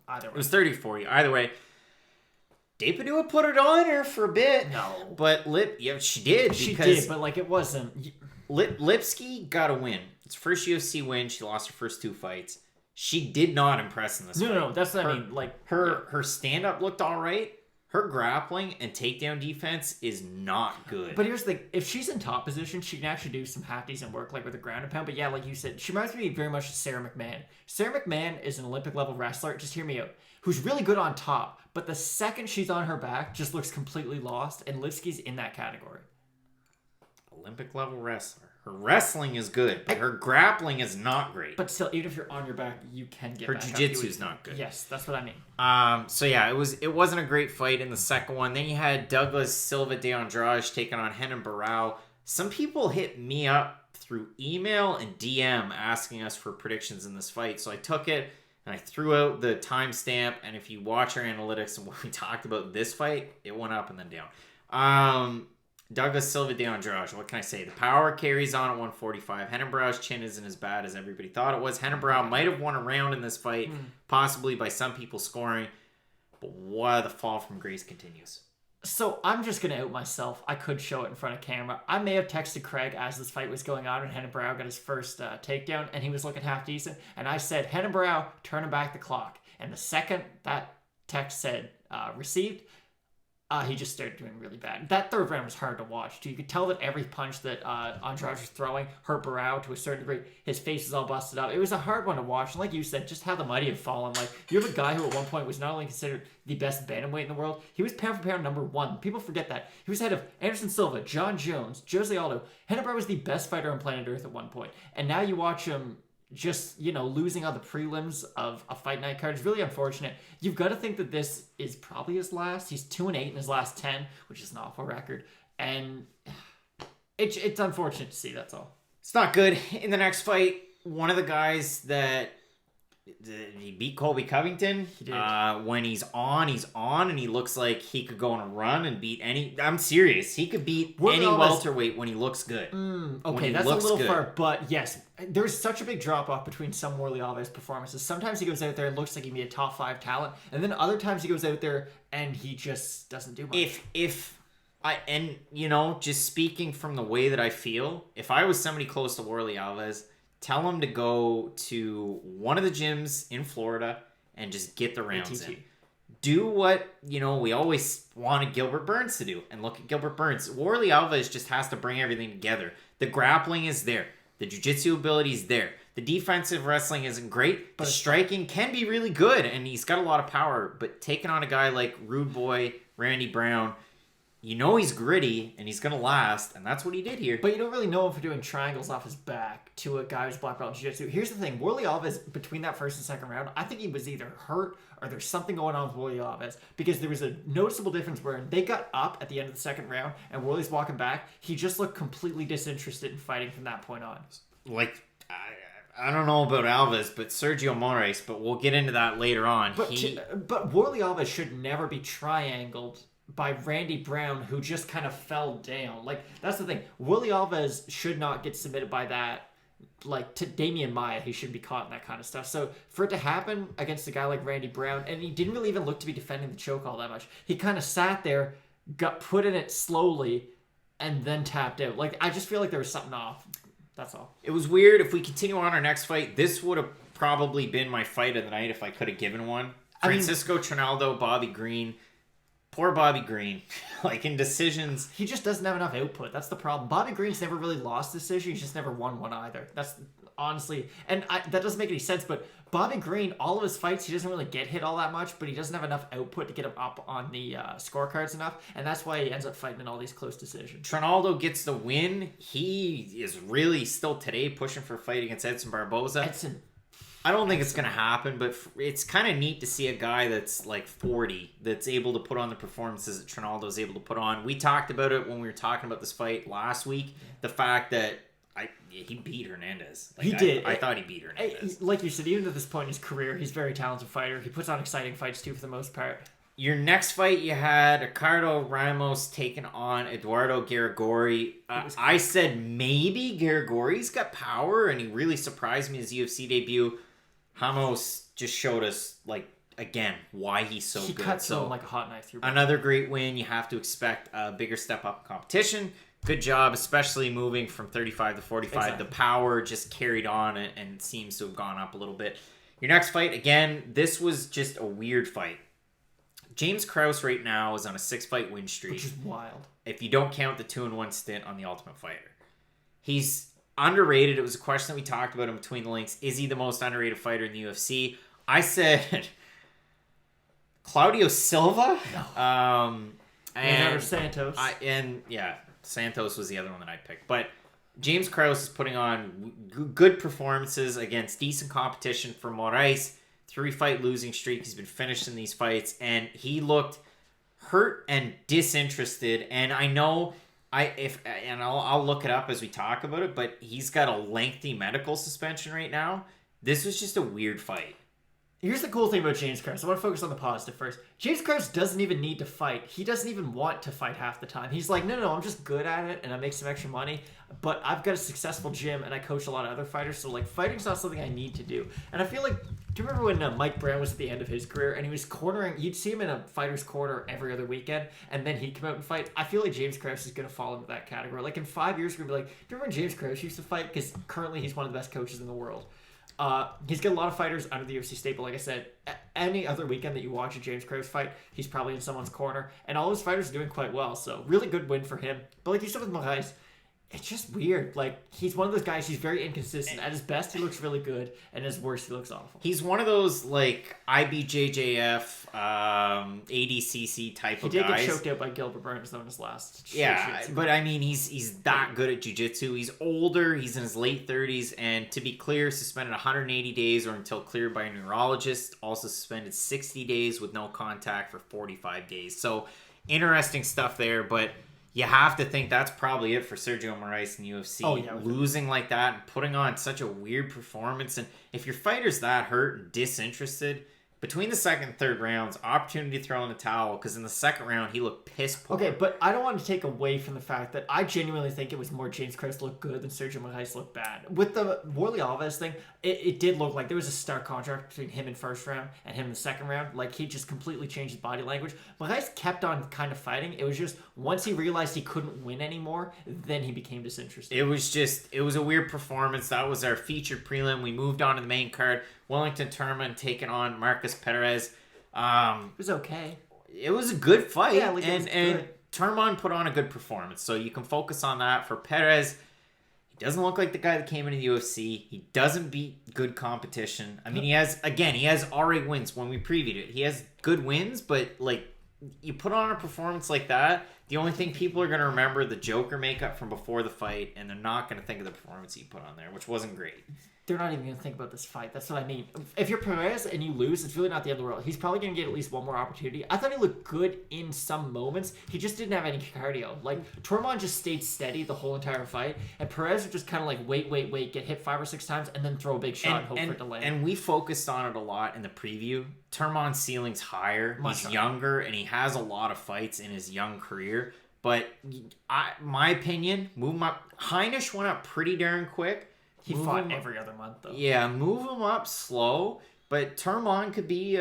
Either way. It was 30-40. Either way. De Padua put it on her for a bit. No. But she did. She did, but it wasn't. Lipski got a win. It's first UFC win. She lost her first 2 fights. She did not impress in this fight. No, that's what I mean. Her stand-up looked all right. Her grappling and takedown defense is not good. But here's the thing. If she's in top position, she can actually do some half decent work with a ground and pound. But yeah, like you said, she reminds me very much of Sarah McMahon. Sarah McMahon is an Olympic level wrestler. Just hear me out. Who's really good on top. But the second she's on her back, just looks completely lost. And Lipski's in that category. Olympic level wrestler. Her wrestling is good, but her grappling is not great. But still, even if you're on your back, you can get her back up. jiu-jitsu is not good. Yes, that's what I mean. So yeah, it wasn't a great fight in the second one. Then you had Douglas Silva de Andrade taking on Renan Barão. Some people hit me up through email and DM asking us for predictions in this fight. So I took it and I threw out the timestamp. And if you watch our analytics and what we talked about this fight, it went up and then down. Douglas Silva de Andrade, what can I say? The power carries on at 145. Renan Barão's chin isn't as bad as everybody thought it was. Renan Barão might have won a round in this fight, possibly by some people scoring. But why the fall from grace continues. So I'm just going to out myself. I could show it in front of camera. I may have texted Craig as this fight was going on and Renan Barão got his first takedown and he was looking half decent. And I said, Renan Barão, turn him back the clock. And the second that text said received, he just started doing really bad. That third round was hard to watch, too. You could tell that every punch that Andrade was throwing hurt Barão to a certain degree. His face was all busted up. It was a hard one to watch. And like you said, just how the mighty have fallen. Like, you have a guy who at one point was not only considered the best bantamweight in the world, he was pound for pound number 1. People forget that. He was ahead of Anderson Silva, John Jones, Jose Aldo. Renan Barão was the best fighter on planet Earth at one point. And now you watch him just, losing all the prelims of a fight night card is really unfortunate. You've got to think that this is probably his last. He's 2-8 in his last 10, which is an awful record. And it's unfortunate to see, that's all. It's not good. In the next fight, one of the guys that he beat Colby Covington. He did. When he's on, and he looks like he could go on a run and beat any... I'm serious. He could beat any welterweight when he looks good. Okay, that's a little far, but yes, there's such a big drop-off between some Warlley Alves performances. Sometimes he goes out there and looks like he can be a top 5 talent, and then other times he goes out there and he just doesn't do much. Just speaking from the way that I feel, if I was somebody close to Warlley Alves, tell him to go to one of the gyms in Florida and just get the rounds in. Do what, we always wanted Gilbert Burns to do. And look at Gilbert Burns. Warlley Alves just has to bring everything together. The grappling is there. The jiu-jitsu ability is there. The defensive wrestling isn't great. But the striking can be really good. And he's got a lot of power. But taking on a guy like Rude Boy, Randy Brown... he's gritty, and he's going to last, and that's what he did here. But you don't really know him for doing triangles off his back to a guy who's black belt in jiu-jitsu. Here's the thing. Warlley Alves, between that first and second round, I think he was either hurt or there's something going on with Warlley Alves, because there was a noticeable difference where they got up at the end of the second round, and Warlley's walking back. He just looked completely disinterested in fighting from that point on. I don't know about Alves, but Sergio Moraes, but we'll get into that later on. But Warley Alves should never be triangled by Randy Brown, who just kind of fell down. Like, that's the thing. Warley Alves should not get submitted by that. Like, to Damian Maia, he shouldn't be caught in that kind of stuff. So, for it to happen against a guy like Randy Brown, and he didn't really even look to be defending the choke all that much. He kind of sat there, got put in it slowly, and then tapped out. Like, I just feel like there was something off. That's all. It was weird. If we continue on our next fight, this would have probably been my fight of the night if I could have given one. Francisco Trinaldo, Bobby Green. Poor Bobby Green. Like, in decisions. He just doesn't have enough output. That's the problem. Bobby Green's never really lost a decision. He's just never won one either. That's honestly... And that doesn't make any sense, but Bobby Green, all of his fights, he doesn't really get hit all that much, but he doesn't have enough output to get him up on the scorecards enough, and that's why he ends up fighting in all these close decisions. Trinaldo gets the win. He is really still today pushing for a fight against Edson Barboza. I don't think it's going to happen, but it's kind of neat to see a guy that's like 40 that's able to put on the performances that Trinaldo is able to put on. We talked about it when we were talking about this fight last week. The fact that he beat Hernandez. Like, he did. I thought he beat Hernandez. Like you said, even at this point in his career, he's a very talented fighter. He puts on exciting fights too for the most part. Your next fight, you had Ricardo Ramos taking on Eduardo Garagori. I said maybe Garagori's got power, and he really surprised me in his UFC debut. Ramos just showed us, like, again, why he's so good. He cuts him like a hot knife through. Another great win. You have to expect a bigger step up in competition. Good job, especially moving from 35 to 45. Exactly. The power just carried on and seems to have gone up a little bit. Your next fight, again, this was just a weird fight. James Krause right now is on a 6-fight win streak. Which is wild. If you don't count the 2-1 stint on The Ultimate Fighter. He's underrated. It was a question that we talked about in between the links. Is he the most underrated fighter in the UFC? I said Claudio Silva. No. And Santos. Santos was the other one that I picked. But James Krause is putting on good performances against decent competition for Moraes. 3-fight losing streak. He's been finished in these fights, and he looked hurt and disinterested. And I know I'll look it up as we talk about it, but he's got a lengthy medical suspension right now. This was just a weird fight. Here's the cool thing about James Krause. I want to focus on the positive first. James Krause doesn't even need to fight. He doesn't even want to fight half the time. He's like, no, I'm just good at it, and I make some extra money, but I've got a successful gym, and I coach a lot of other fighters, so, like, fighting's not something I need to do. And I feel like, do you remember when Mike Brown was at the end of his career, and he was cornering, you'd see him in a fighter's corner every other weekend, and then he'd come out and fight? I feel like James Krause is going to fall into that category. Like, in 5 years, we're going to be like, do you remember when James Krause used to fight? Because currently he's one of the best coaches in the world. He's got a lot of fighters under the UFC staple. Like I said, any other weekend that you watch a James Krause fight, he's probably in someone's corner. And all his fighters are doing quite well. So, really good win for him. But like you said with Moraes, it's just weird. Like, he's one of those guys, he's very inconsistent. At his best, he looks really good. And at his worst, he looks awful. He's one of those, like, IBJJF, ADCC type of guys. He did get choked out by Gilbert Burns, though, in his last... Yeah, but I mean, he's that good at jiu-jitsu. He's older. He's in his late 30s. And to be clear, suspended 180 days or until cleared by a neurologist. Also suspended 60 days with no contact for 45 days. So, interesting stuff there, but... You have to think that's probably it for Sergio Moraes in the UFC. Oh, yeah, losing like that and putting on such a weird performance. And if your fighter's that hurt and disinterested, between the second and third rounds, opportunity to throw in the towel, because in the second round, he looked piss poor. Okay, but I don't want to take away from the fact that I genuinely think it was more James Krause looked good than Sergio Moraes looked bad. With the Warley Alves thing, it did look like there was a stark contrast between him in first round and him in the second round. Like, he just completely changed his body language. Moraes kept on kind of fighting. It was just, once he realized he couldn't win anymore, then he became disinterested. It was a weird performance. That was our featured prelim. We moved on to the main card. Wellington Turman taking on Marcus Perez. It was okay. It was a good fight. Yeah, like, and Turman put on a good performance. So you can focus on that. For Perez, he doesn't look like the guy that came into the UFC. He doesn't beat good competition. I mean, he has already wins when we previewed it. He has good wins, but, like, you put on a performance like that, the only thing people are going to remember the Joker makeup from before the fight, and they're not going to think of the performance he put on there, which wasn't great. they're not even going to think about this fight. That's what I mean. If you're Perez and you lose, it's really not the end of the world. He's probably going to get at least one more opportunity. I thought he looked good in some moments. He just didn't have any cardio. Like, Tormon just stayed steady the whole entire fight, and Perez would just kind of like wait, get hit 5 or 6 times, and then throw a big shot and hope for it to land. And we focused on it a lot in the preview. Tormon's ceiling's higher. He's younger, and he has a lot of fights in his young career. But my opinion, move him up. Heinisch went up pretty darn quick. He fought every other month, though. Yeah, move him up slow. But Tormon could be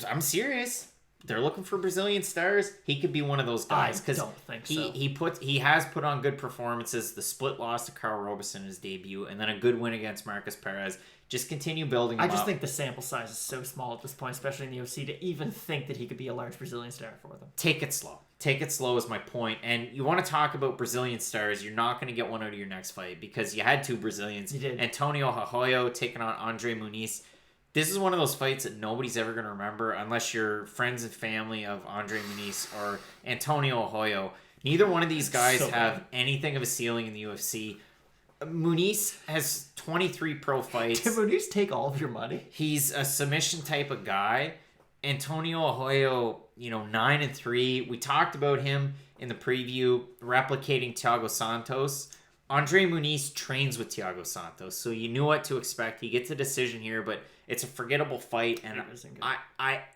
I'm serious. They're looking for Brazilian stars. He could be one of those guys. I don't think so. He has put on good performances. The split loss to Carl Robeson in his debut, and then a good win against Marcus Perez. Just continue building him up. I just think the sample size is so small at this point, especially in the UFC, to even think that he could be a large Brazilian star for them. Take it slow. Take it slow is my point. And you want to talk about Brazilian stars, you're not going to get one out of your next fight because you had 2 Brazilians. You did. Antonio Arroyo taking on Andre Muniz. This is one of those fights that nobody's ever going to remember unless you're friends and family of Andre Muniz or Antonio Arroyo. Neither one of these guys have anything of a ceiling in the UFC. Muniz has 23 pro fights. Did Muniz take all of your money? He's a submission type of guy. Antonio Arroyo, 9-3. We talked about him in the preview, replicating Thiago Santos. Andre Muniz trains with Thiago Santos, so you knew what to expect. He gets a decision here, but it's a forgettable fight. And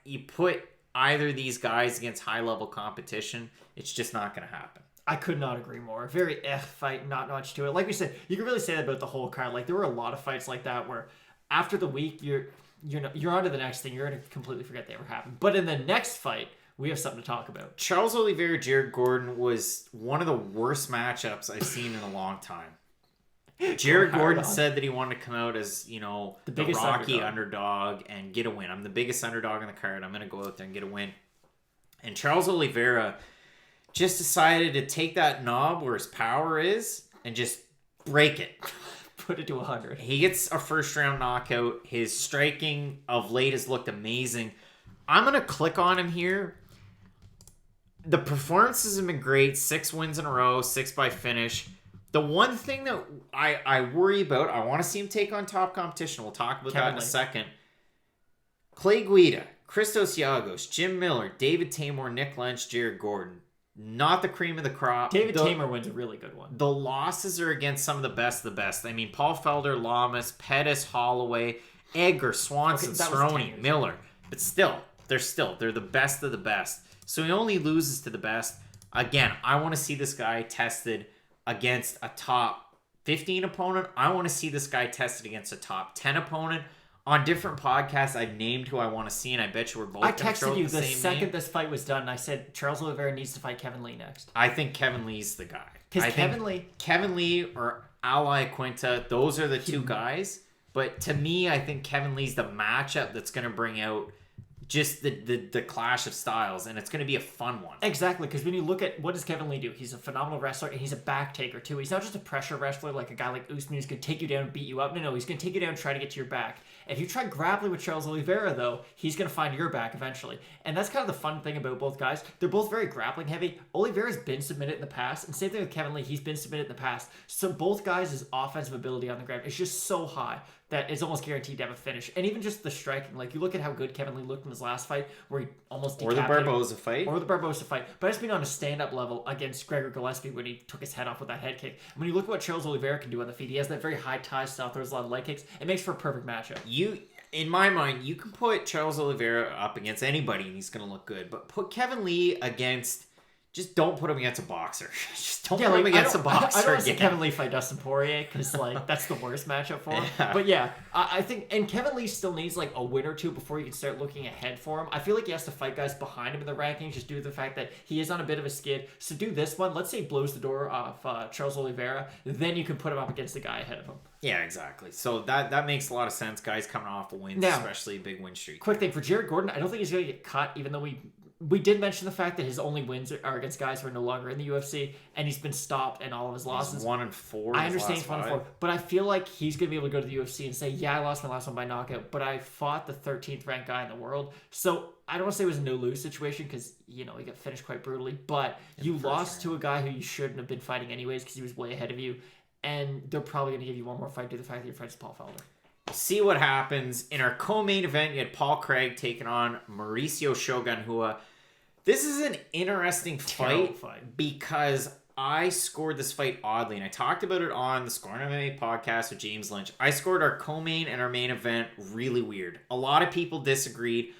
you put either of these guys against high-level competition, it's just not going to happen. I could not agree more. Very fight, not much to it. Like we said, you can really say that about the whole card. Like, there were a lot of fights like that where after the week, you're on to the next thing. You're going to completely forget they ever happened. But in the next fight, we have something to talk about. Charles Oliveira, Jared Gordon was one of the worst matchups I've seen in a long time. Jared Gordon said that he wanted to come out as, the Rocky underdog and get a win. I'm the biggest underdog on the card. I'm going to go out there and get a win. And Charles Oliveira just decided to take that knob where his power is and just break it. Put it to 100. He gets a first-round knockout. His striking of late has looked amazing. I'm going to click on him here. The performances have been great. 6 wins in a row, 6 by finish. The one thing that I worry about, I want to see him take on top competition. We'll talk about that in a second. Clay Guida, Christos Giagos, Jim Miller, David Tamor, Nick Lynch, Jared Gordon. Not the cream of the crop. David Tamer wins a really good one. The losses are against some of the best of the best. I mean, Paul Felder, Lamas, Pettis, Holloway, Edgar, Swanson, Cerrone, Miller. But still, they're the best of the best. So he only loses to the best. Again, I want to see this guy tested against a top 15 opponent. I want to see this guy tested against a top 10 opponent. On different podcasts, I've named who I want to see, and I bet you we're both going to throw the same name. I texted you the second this fight was done, and I said Charles Oliveira needs to fight Kevin Lee next. I think Kevin Lee's the guy. Because Kevin Lee or Ally Quinta, those are the 2 guys. But to me, I think Kevin Lee's the matchup that's going to bring out just the clash of styles, and it's going to be a fun one. Exactly, because when you look at what does Kevin Lee do, he's a phenomenal wrestler, and he's a back taker too. He's not just a pressure wrestler like a guy like Usman who's going to take you down and beat you up. No, he's going to take you down and try to get to your back. If you try grappling with Charles Oliveira, though, he's going to find your back eventually. And that's kind of the fun thing about both guys. They're both very grappling heavy. Oliveira's been submitted in the past, and same thing with Kevin Lee. He's been submitted in the past. So both guys' offensive ability on the ground is just so high that it's almost guaranteed to have a finish. And even just the striking, like you look at how good Kevin Lee looked in his last fight, where he almost decapitated. Or the Barboza fight. But it's been on a stand-up level against Gregor Gillespie when he took his head off with that head kick. And when you look at what Charles Oliveira can do on the feet, he has that very high tie style, throws a lot of leg kicks. It makes for a perfect matchup. In my mind, you can put Charles Oliveira up against anybody and he's going to look good. But put Kevin Lee against... Just don't put him against a boxer. Just don't put him against a boxer. I don't want to see Kevin Lee fight Dustin Poirier because that's the worst matchup for him. Yeah. But yeah, I think, and Kevin Lee still needs like a win or 2 before you can start looking ahead for him. I feel like he has to fight guys behind him in the rankings just due to the fact that he is on a bit of a skid. So do this one. Let's say he blows the door off Charles Oliveira. Then you can put him up against the guy ahead of him. Yeah, exactly. So that makes a lot of sense. Guys coming off a win, especially a big win streak. Quick thing for Jared Gordon, I don't think he's going to get cut, even though we did mention the fact that his only wins are against guys who are no longer in the UFC, and he's been stopped in all of his losses. He's 1-4. I understand he's 1-4, but I feel like he's going to be able to go to the UFC and say, yeah, I lost my last one by knockout, but I fought the 13th ranked guy in the world. So I don't want to say it was a no-lose situation because, he got finished quite brutally, but you lost to a guy who you shouldn't have been fighting anyways because he was way ahead of you. and they're probably going to give you one more fight due to the fact that you're friends with Paul Felder. See what happens. In our co-main event, you had Paul Craig taking on Mauricio Shogun Rua. This is an interesting fight because I scored this fight oddly, and I talked about it on the ScoreMMA podcast with James Lynch. I scored our co-main and our main event really weird. A lot of people disagreed.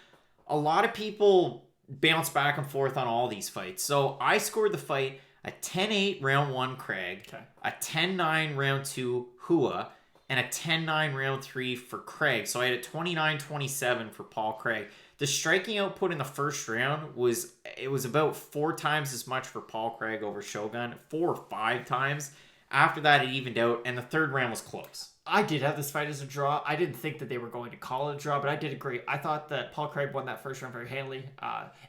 A lot of people bounced back and forth on all these fights. So I scored the fight a 10-8 round 1 Craig, a 10-9 round 2 Rua, and a 10-9 round 3 for Craig. So I had a 29-27 for Paul Craig. The striking output in the first round was about 4 times as much for Paul Craig over Shogun, 4 or 5 times. After that, it evened out, and the third round was close. I did have this fight as a draw. I didn't think that they were going to call it a draw, but I did agree. I thought that Paul Craig won that first round very handily.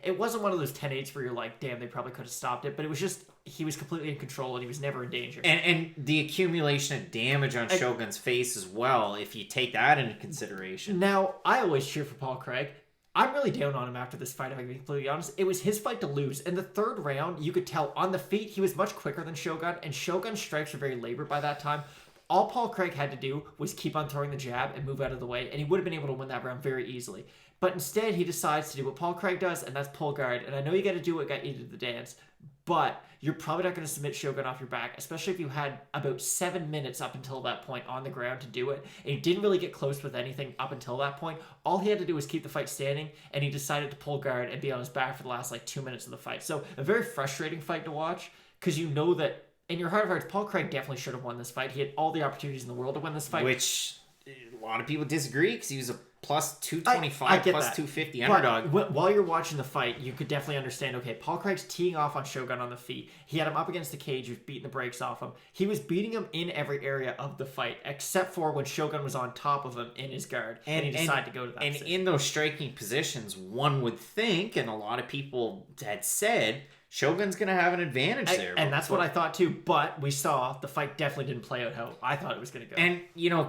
It wasn't one of those 10-8s where you're like, damn, they probably could have stopped it, but it was just, he was completely in control and he was never in danger. And the accumulation of damage on Shogun's face as well, if you take that into consideration. Now, I always cheer for Paul Craig. I'm really down on him after this fight, if I can be completely honest. It was his fight to lose. In the third round, you could tell on the feet, he was much quicker than Shogun, and Shogun's strikes were very labored by that time. All Paul Craig had to do was keep on throwing the jab and move out of the way, and he would have been able to win that round very easily. But instead, he decides to do what Paul Craig does, and that's pull guard. And I know you got to do what got you to the dance, but you're probably not going to submit Shogun off your back, especially if you had about 7 minutes up until that point on the ground to do it. And he didn't really get close with anything up until that point. All he had to do was keep the fight standing, and he decided to pull guard and be on his back for the last 2 minutes of the fight. So a very frustrating fight to watch, because you know that in your heart of hearts, Paul Craig definitely should have won this fight. He had all the opportunities in the world to win this fight. Which a lot of people disagree, because he was a plus 225, plus that. 250 underdog. But while you're watching the fight, you could definitely understand, okay, Paul Craig's teeing off on Shogun on the feet. He had him up against the cage. He was beating the brakes off him. He was beating him in every area of the fight, except for when Shogun was on top of him in his guard, and he decided to go to that And position. in those striking positions, one would think, and a lot of people had said, Shogun's going to have an advantage there. And that's what I thought too, but we saw the fight definitely didn't play out how I thought it was going to go. And,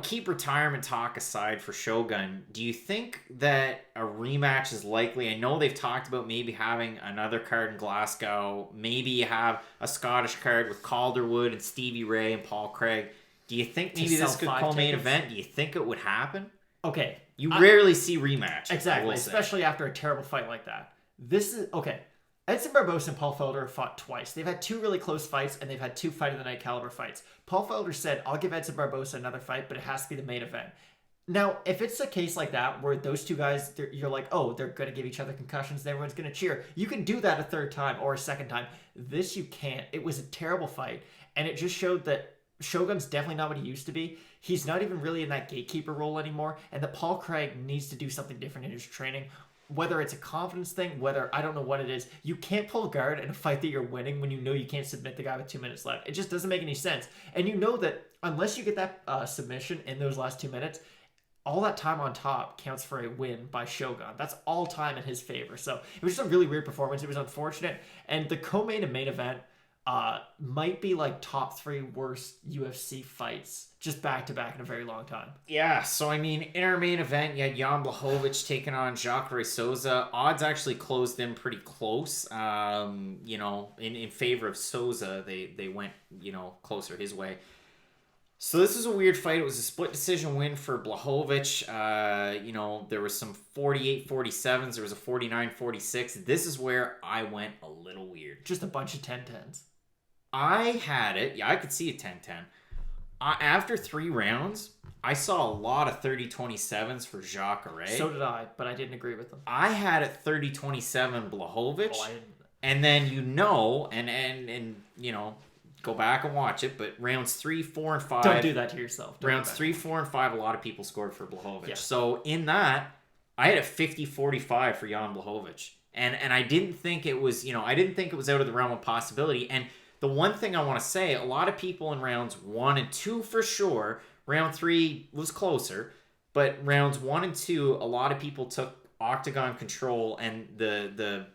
keep retirement talk aside for Shogun, do you think that a rematch is likely? I know they've talked about maybe having another card in Glasgow. Maybe you have a Scottish card with Calderwood and Stevie Ray and Paul Craig. Do you think maybe this could co-main event? Do you think it would happen? Okay. You rarely see rematch. Exactly, especially after a terrible fight like that. This is, okay. Edson Barbosa and Paul Felder have fought twice. They've had 2 really close fights, and they've had 2 fight of the night caliber fights. Paul Felder said, I'll give Edson Barbosa another fight, but it has to be the main event. Now, if it's a case like that, where those 2 guys, you're like, oh, they're going to give each other concussions, and everyone's going to cheer. You can do that a third time or a second time. This you can't. It was a terrible fight, and it just showed that Shogun's definitely not what he used to be. He's not even really in that gatekeeper role anymore, and that Paul Craig needs to do something different in his training. Whether it's a confidence thing, whether I don't know what it is, you can't pull guard in a fight that you're winning when you know you can't submit the guy with 2 minutes left. It just doesn't make any sense. And you know that unless you get that submission in those last 2 minutes, all that time on top counts for a win by Shogun. That's all time in his favor. So it was just a really weird performance. It was unfortunate. And the co-main and main event might be top 3 worst UFC fights just back to back in a very long time. Yeah, so in our main event, you had Jan Blachowicz taking on Jacare Souza. Odds actually closed in pretty close. In favor of Souza, they went closer his way. So this is a weird fight. It was a split decision win for Blachowicz. There was some 48-47s. There was a 49-46. This is where I went a little weird. Just a bunch of 10-10s. I had it. Yeah, I could see a 10-10. After 3 rounds, I saw a lot of 30-27s for Jacare. So did I, but I didn't agree with them. I had it 30-27 Blachowicz. Oh, I didn't. And then and go back and watch it, but rounds 3, 4, and 5. Don't do that to yourself. Rounds 3, 4, and 5, a lot of people scored for Blachowicz. Yeah. So in that, I had a 50-45 for Jan Blachowicz. And I didn't think it was, out of the realm of possibility. And the one thing I want to say, a lot of people in rounds 1 and 2 for sure. Round 3 was closer, but rounds 1 and 2, a lot of people took octagon control and the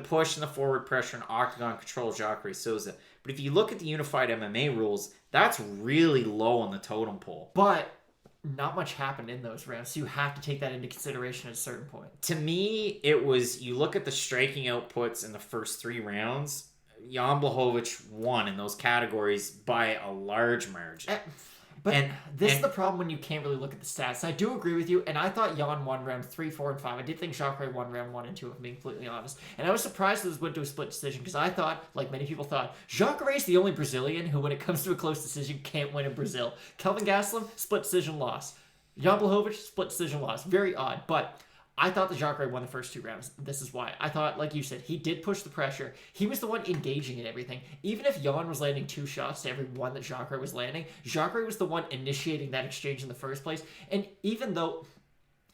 push and the forward pressure and octagon control of Jacare Souza. But if you look at the unified MMA rules, that's really low on the totem pole. But not much happened in those rounds, so you have to take that into consideration at a certain point. To me, it was, you look at the striking outputs in the first 3 rounds, Jan Blachowicz won in those categories by a large margin. But this is the problem when you can't really look at the stats. I do agree with you, and I thought Jan won round 3, 4, and 5. I did think Jacare won round 1 and 2, if I'm being completely honest. And I was surprised that this went to a split decision, because I thought, like many people thought, Jacare is the only Brazilian who, when it comes to a close decision, can't win in Brazil. Kelvin Gastelum, split decision loss. Jan Blachowicz, split decision loss. Very odd, but I thought that Jacare won the first 2 rounds. This is why. I thought, like you said, he did push the pressure. He was the one engaging in everything. Even if Jan was landing 2 shots to every one that Jacare was landing, Jacare was the one initiating that exchange in the first place. And even though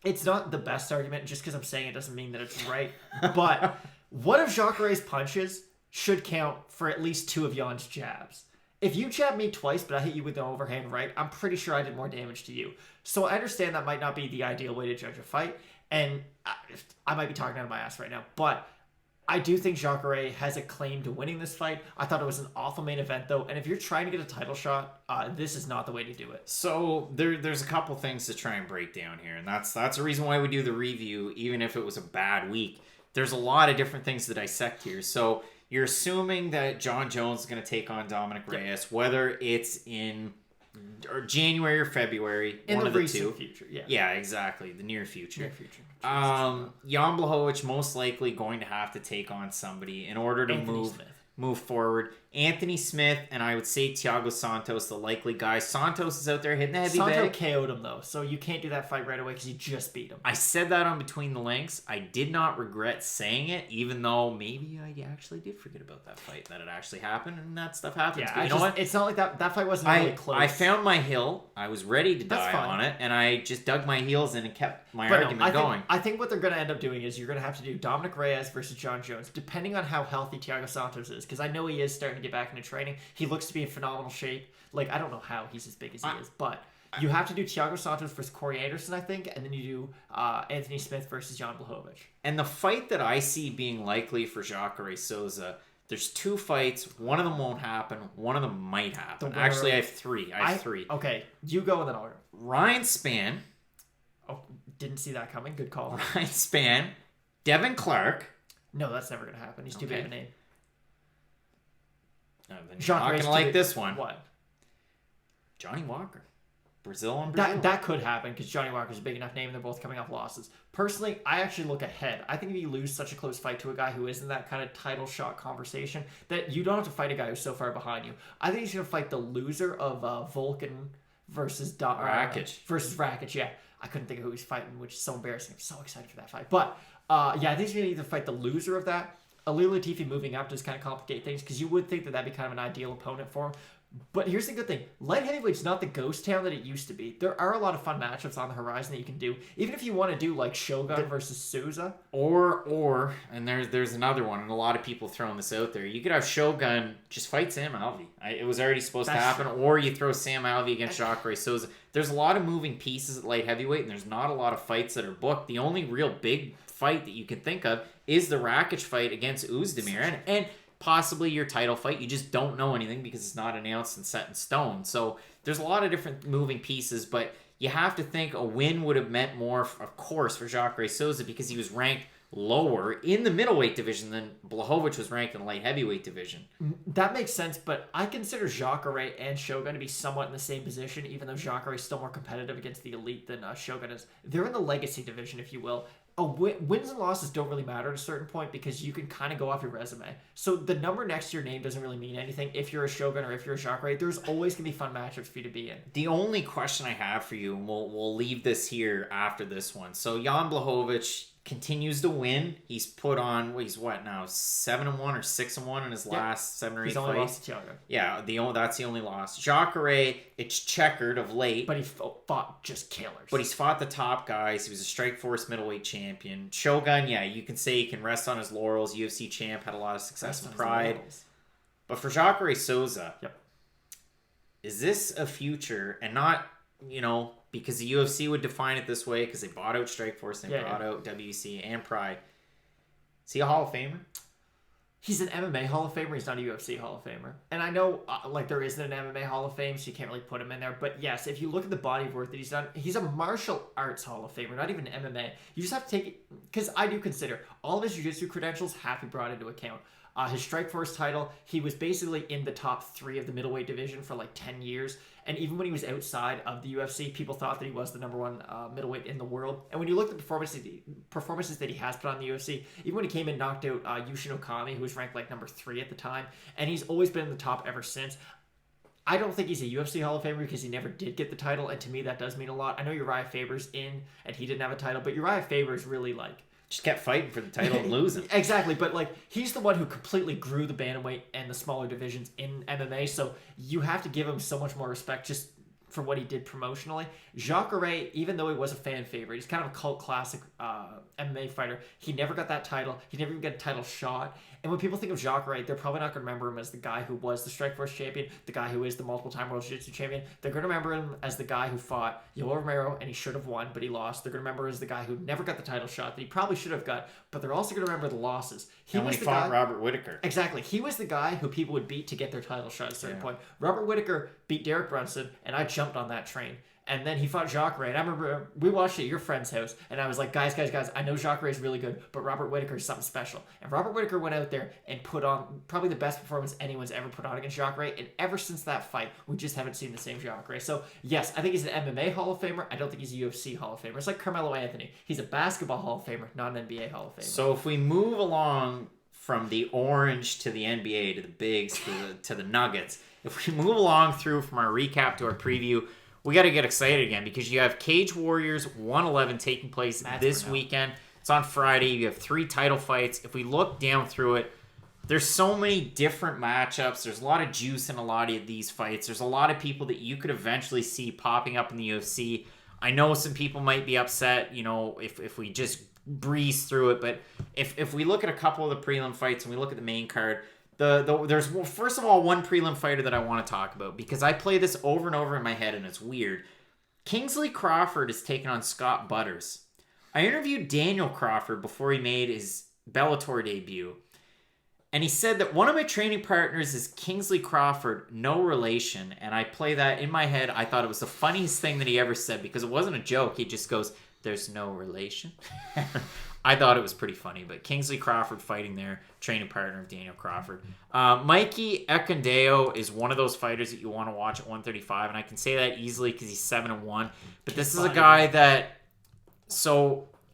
it's not the best argument, just because I'm saying it doesn't mean that it's right, but what if Jacare's punches should count for at least 2 of Jan's jabs? If you jab me twice, but I hit you with an overhand right, I'm pretty sure I did more damage to you. So I understand that might not be the ideal way to judge a fight. And I might be talking out of my ass right now, but I do think Jacare has a claim to winning this fight. I thought it was an awful main event, though, and if you're trying to get a title shot, this is not the way to do it. So there's a couple things to try and break down here, and that's a reason why we do the review, even if it was a bad week. There's a lot of different things to dissect here. So you're assuming that John Jones is going to take on Dominic Reyes, whether it's in January or February, in one the of the recent 2. future, yeah. Yeah, exactly. The near future. Near future. Jan Blachowicz most likely going to have to take on somebody in order to move forward. Anthony Smith, and I would say Thiago Santos, the likely guy. Santos is out there hitting the heavy bag. KO'd him, though, so you can't do that fight right away because you just beat him. I said that on Between the Links. I did not regret saying it, even though maybe I actually did forget about that fight, that it actually happened, and that stuff happens. Yeah, but you know what? It's not like that fight wasn't really close. I found my hill. I was ready to die on it, and I just dug my heels in and kept my argument going. I think what they're going to end up doing is you're going to have to do Dominic Reyes versus John Jones, depending on how healthy Thiago Santos is, because I know he is starting to get back into training. He looks to be in phenomenal shape. Like, I don't know how he's as big as he is, but you have to do Thiago Santos versus Corey Anderson, I think, and then you do Anthony Smith versus Jan Blachowicz. And the fight that I see being likely for Jacare Souza, there's 2 fights. One of them won't happen. One of them might happen. Actually, I have 3. I have 3. Okay, you go and then I'll go. Ryan Spann. Oh, didn't see that coming. Good call. Ryan Spann. Devin Clark. No, that's never going to happen. He's too big of a name. No, then you're not going to like this one. What? Johnny Walker. Brazil and Brazil. That could happen because Johnny Walker's a big enough name and they're both coming off losses. Personally, I actually look ahead. I think if you lose such a close fight to a guy who is in that kind of title shot conversation, that you don't have to fight a guy who's so far behind you. I think he's going to fight the loser of Volkan versus Rakic. Versus Rakic, yeah. I couldn't think of who he's fighting, which is so embarrassing. I'm so excited for that fight. But, yeah, I think he's going to either fight the loser of that. Ilir Latifi moving up does kind of complicate things because you would think that that'd be kind of an ideal opponent for him. But here's the good thing. Light heavyweight's not the ghost town that it used to be. There are a lot of fun matchups on the horizon that you can do. Even if you want to do like Shogun versus Souza. Or and there's another one, and a lot of people throwing this out there. You could have Shogun just fight Sam Alvey. It was already supposed to happen. True. Or you throw Sam Alvey against Jacare Souza. There's a lot of moving pieces at light heavyweight, and there's not a lot of fights that are booked. The only real big fight that you can think of is the Rakic fight against Uzdemir. And possibly your title fight. You just don't know anything because it's not announced and set in stone. So there's a lot of different moving pieces, but you have to think a win would have meant more, of course, for Jacare Souza because he was ranked lower in the middleweight division than Blachowicz was ranked in the light heavyweight division. That makes sense, but I consider Jacare and Shogun to be somewhat in the same position, even though Jacare is still more competitive against the elite than Shogun is. They're in the legacy division, if you will. Wins and losses don't really matter at a certain point because you can kind of go off your resume. So the number next to your name doesn't really mean anything if you're a Shogun or if you're a Jacare. There's always going to be fun matchups for you to be in. The only question I have for you, and we'll leave this here after this one. So Jan Blachowicz continues to win. He's put on, he's what now, 7-1 or 6-1 in his last 7 or 8 fights. He's only lost to Thiago. Yeah, that's the only loss. Jacare, it's checkered of late. But he fought just killers. But he's fought the top guys. He was a Strikeforce middleweight champion. Shogun, yeah, you can say he can rest on his laurels. UFC champ, had a lot of success and pride. But for Jacare Souza, is this a future, and not, because the UFC would define it this way because they bought out Strikeforce, they bought out WC and Pride. Is he a Hall of Famer? He's an MMA Hall of Famer. He's not a UFC Hall of Famer. And I know there isn't an MMA Hall of Fame, so you can't really put him in there. But yes, if you look at the body of work that he's done, he's a martial arts Hall of Famer, not even MMA. You just have to take it, because I do consider all of his jiu-jitsu credentials have to be brought into account. His Strikeforce title, he was basically in the top 3 of the middleweight division for like 10 years. And even when he was outside of the UFC, people thought that he was the number 1 middleweight in the world. And when you look at the performances that he has put on the UFC, even when he came in, knocked out Yushin Okami, who was ranked like number 3 at the time, and he's always been in the top ever since. I don't think he's a UFC Hall of Famer because he never did get the title, and to me that does mean a lot. I know Uriah Faber's in, and he didn't have a title, but Uriah Faber is really like... Just kept fighting for the title and losing. Exactly, but like he's the one who completely grew the bantamweight and the smaller divisions in MMA, so you have to give him so much more respect just for what he did promotionally. Jacare, even though he was a fan favorite, he's kind of a cult classic MMA fighter. He never got that title. He never even got a title shot. And when people think of Jacare, they're probably not going to remember him as the guy who was the Strikeforce champion, the guy who is the multiple-time World Jiu-Jitsu champion. They're going to remember him as the guy who fought Yoel Romero, and he should have won, but he lost. They're going to remember him as the guy who never got the title shot that he probably should have got, but they're also going to remember the losses. When he fought Robert Whittaker. Exactly. He was the guy who people would beat to get their title shot at a certain point. Robert Whittaker beat Derrick Brunson, and I jumped on that train. And then he fought Jacare. And I remember we watched it at your friend's house. And I was like, guys, I know Jacare is really good, but Robert Whittaker is something special. And Robert Whittaker went out there and put on probably the best performance anyone's ever put on against Jacare. And ever since that fight, we just haven't seen the same Jacare. So, yes, I think he's an MMA Hall of Famer. I don't think he's a UFC Hall of Famer. It's like Carmelo Anthony. He's a basketball Hall of Famer, not an NBA Hall of Famer. So if we move along from the orange to the NBA to the bigs to the Nuggets, if we move along through from our recap to our preview, we got to get excited again because you have Cage Warriors 111 taking place this weekend. It's on Friday. You have 3 title fights. If we look down through it, there's so many different matchups. There's a lot of juice in a lot of these fights. There's a lot of people that you could eventually see popping up in the UFC. I know some people might be upset, if we just breeze through it. But if we look at a couple of the prelim fights and we look at the main card, there's first of all one prelim fighter that I want to talk about because I play this over and over in my head and it's weird. Kingsley Crawford is taking on Scott Butters. I interviewed Daniel Crawford before he made his Bellator debut, and he said that one of my training partners is Kingsley Crawford, no relation, and I play that in my head. I thought it was the funniest thing that he ever said because it wasn't a joke. He just goes, "There's no relation." I thought it was pretty funny, but Kingsley Crawford fighting there, training partner of Daniel Crawford. Mikey Ekundeo is one of those fighters that you want to watch at 135, and I can say that easily because he's 7-1. But this is a guy that,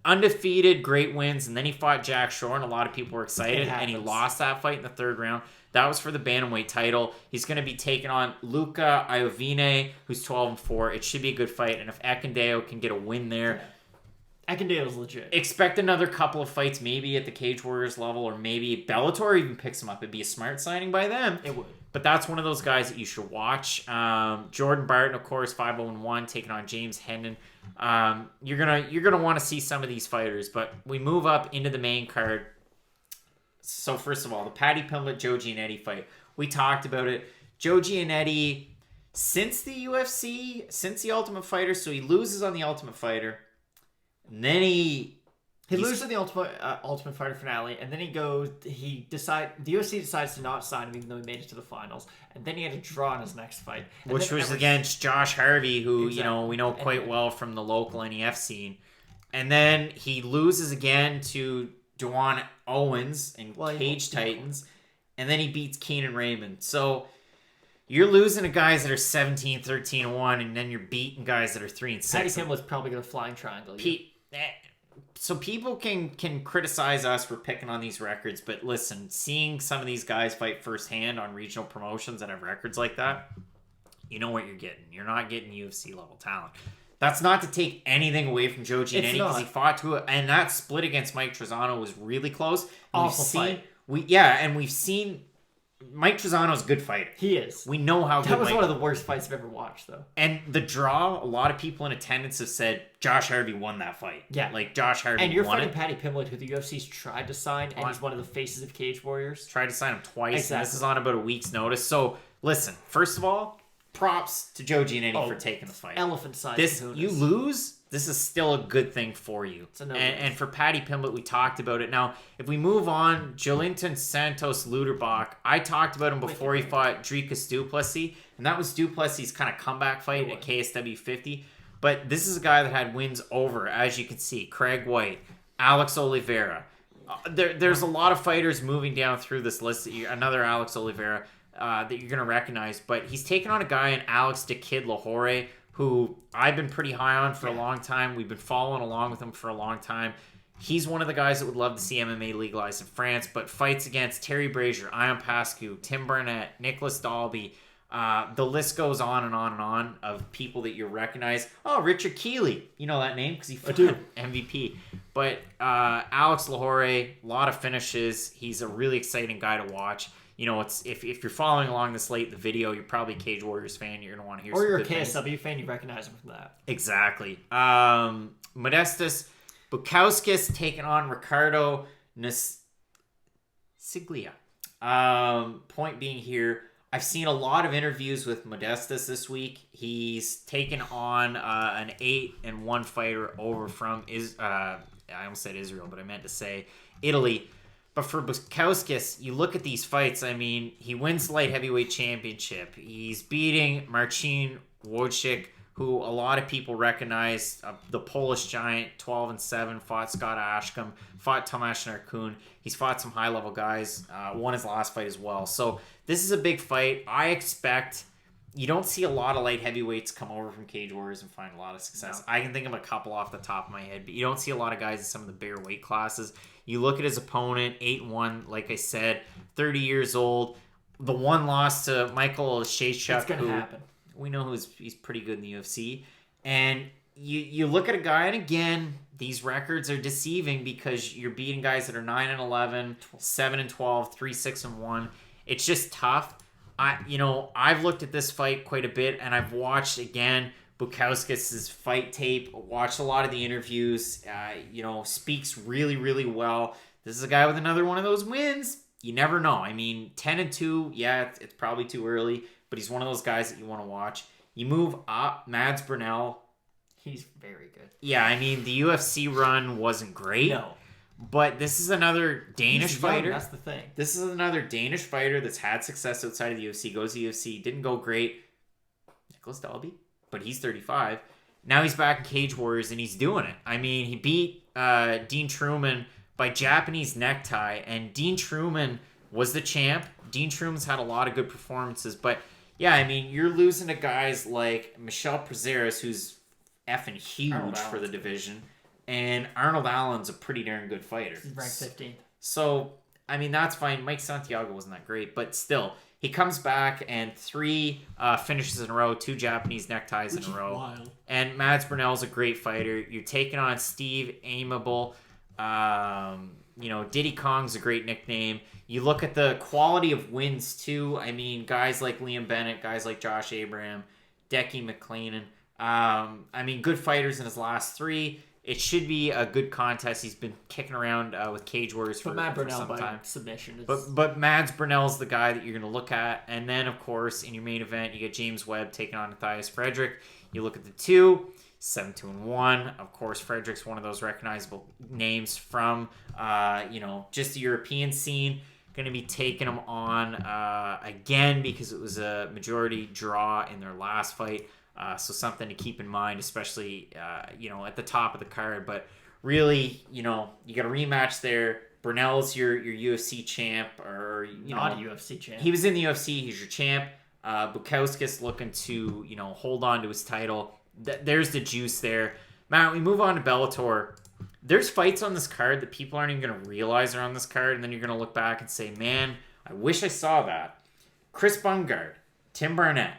undefeated, great wins, and then he fought Jack Shore, and a lot of people were excited, and he lost that fight in the 3rd round. That was for the bantamweight title. He's going to be taking on Luca Iovine, who's 12-4. It should be a good fight, and if Ekundeo can get a win there, Ekundeo's legit. Expect another couple of fights, maybe at the Cage Warriors level, or maybe Bellator even picks him up. It'd be a smart signing by them. It would. But that's one of those guys that you should watch. Jordan Barton, of course, 5-1, taking on James Hendon. You're gonna want to see some of these fighters, but we move up into the main card. So first of all, the Paddy Pimblett Joe Giannetti fight. We talked about it. Joe Giannetti, since the UFC, since the Ultimate Fighter, so he loses on the Ultimate Fighter. And then he loses in the Ultimate Fighter finale, and then the UFC decides to not sign him even though he made it to the finals, and then he had a draw in his next fight. Which was against Josh Harvey, who, we know quite well from the local NEF scene. And then he loses again to Dewan Owens in Cage Titans, and then he beats Keenan Raymond. So you're losing to guys that are 17-13-1, and then you're beating guys that are 3-6. Paddy Pimblett's probably going to flying triangle you. So people can criticize us for picking on these records, but listen, seeing some of these guys fight firsthand on regional promotions that have records like that, you know what you're getting. You're not getting UFC level talent. That's not to take anything away from Joe Giannetti because he fought to it, and that split against Mike Trezano was really close. Awful fight. We've seen Mike Trezano's a good fighter. He is. We know how good That was Mike... one of the worst fights I've ever watched, though. And the draw, a lot of people in attendance have said Josh Harvey won that fight. Yeah. Like, Josh Harvey won it. And you're fighting Paddy Pimblett, who the UFC's tried to sign, and he's one of the faces of Cage Warriors. Tried to sign him twice, exactly. And this is on about a week's notice. So, listen, first of all, props to Joe Giannetti for taking the fight. Elephant size. You lose, this is still a good thing for you. And for Paddy Pimblett, we talked about it. Now, if we move on, Jolinton Santos Luderbach, I talked about him before he fought Dricus Du Plessis, and that was Du Plessis' kind of comeback fight at KSW 50. But this is a guy that had wins over, as you can see, Craig White, Alex Oliveira, There's a lot of fighters moving down through this list. Another Alex Oliveira that you're going to recognize. But he's taken on a guy in Alex the Kid Lahore, who I've been pretty high on for a long time. We've been following along with him for a long time. He's one of the guys that would love to see MMA legalized in France, but fights against Terry Brazier, Ion Pascu, Tim Burnett, Nicholas Dalby. The list goes on and on and on of people that you recognize. Oh, Richard Keeley. You know that name because he fought MVP. But Alex Lahore, a lot of finishes. He's a really exciting guy to watch. You know, it's if you're following along this late in the video, you're probably a Cage Warriors fan. You're going to want to hear some good things. Or you're a KSW fan, you recognize him from that. Exactly. Modestas Bukauskas taking on Ricardo Siglia. Point being here, I've seen a lot of interviews with Modestas this week. He's taken on an 8-1 fighter over from I almost said Israel, but I meant to say Italy. But for Bukauskas, you look at these fights. I mean, he wins the light heavyweight championship. He's beating Marcin Wojcik, who a lot of people recognize, the Polish giant, 12-7, fought Scott Ashcombe, fought Tomasz Narkun. He's fought some high-level guys, won his last fight as well. So this is a big fight. I expect you don't see a lot of light heavyweights come over from Cage Warriors and find a lot of success. No. I can think of a couple off the top of my head, but you don't see a lot of guys in some of the bigger weight classes. You look at his opponent, 8-1, like I said, 30 years old. The one loss to Michael Shaychuk. It's going to happen. We know he's pretty good in the UFC. And you look at a guy, and again, these records are deceiving because you're beating guys that are 9-11, 7-12, 3-6-1. It's just tough. I've looked at this fight quite a bit, and I've watched, again, Bukauskas' fight tape, watched a lot of the interviews, speaks really, really well. This is a guy with another one of those wins. You never know. I mean, 10-2, yeah, it's probably too early, but he's one of those guys that you want to watch. You move up, Mads Burnell. He's very good. Yeah, I mean, the UFC run wasn't great. No. But this is another Danish fighter. That's the thing. This is another Danish fighter that's had success outside of the UFC, goes to the UFC, didn't go great. Nicholas Dalby, but he's 35. Now he's back in Cage Warriors, and he's doing it. I mean, he beat Dean Truman by Japanese necktie, and Dean Truman was the champ. Dean Truman's had a lot of good performances, but yeah, I mean, you're losing to guys like Michel Prazeres, who's effing huge for the division. And Arnold Allen's a pretty darn good fighter. He's ranked 15th. So, I mean, that's fine. Mike Santiago wasn't that great, but still, he comes back and 3 finishes in a row, 2 Japanese neckties in a row. Wild. And Mads Burnell's a great fighter. You're taking on Steve Amable. Diddy Kong's a great nickname. You look at the quality of wins, too. I mean, guys like Liam Bennett, guys like Josh Abraham, Decky McClellan. Good fighters in his last 3. It should be a good contest. He's been kicking around with Cage Warriors for some time. Submission. But Mads Burnell's the guy that you're going to look at. And then, of course, in your main event, you get James Webb taking on Matthias Frederick. You look at the 2, 7-1. Of course, Frederick's one of those recognizable names from, just the European scene. Going to be taking him on again because it was a majority draw in their last fight. So something to keep in mind, especially, at the top of the card. But really, you got a rematch there. Burnell's your UFC champ. Not a UFC champ. He was in the UFC. He's your champ. Bukauskas looking to, hold on to his title. There's the juice there. Matt, we move on to Bellator. There's fights on this card that people aren't even going to realize are on this card. And then you're going to look back and say, man, I wish I saw that. Chris Bungard, Tim Barnett.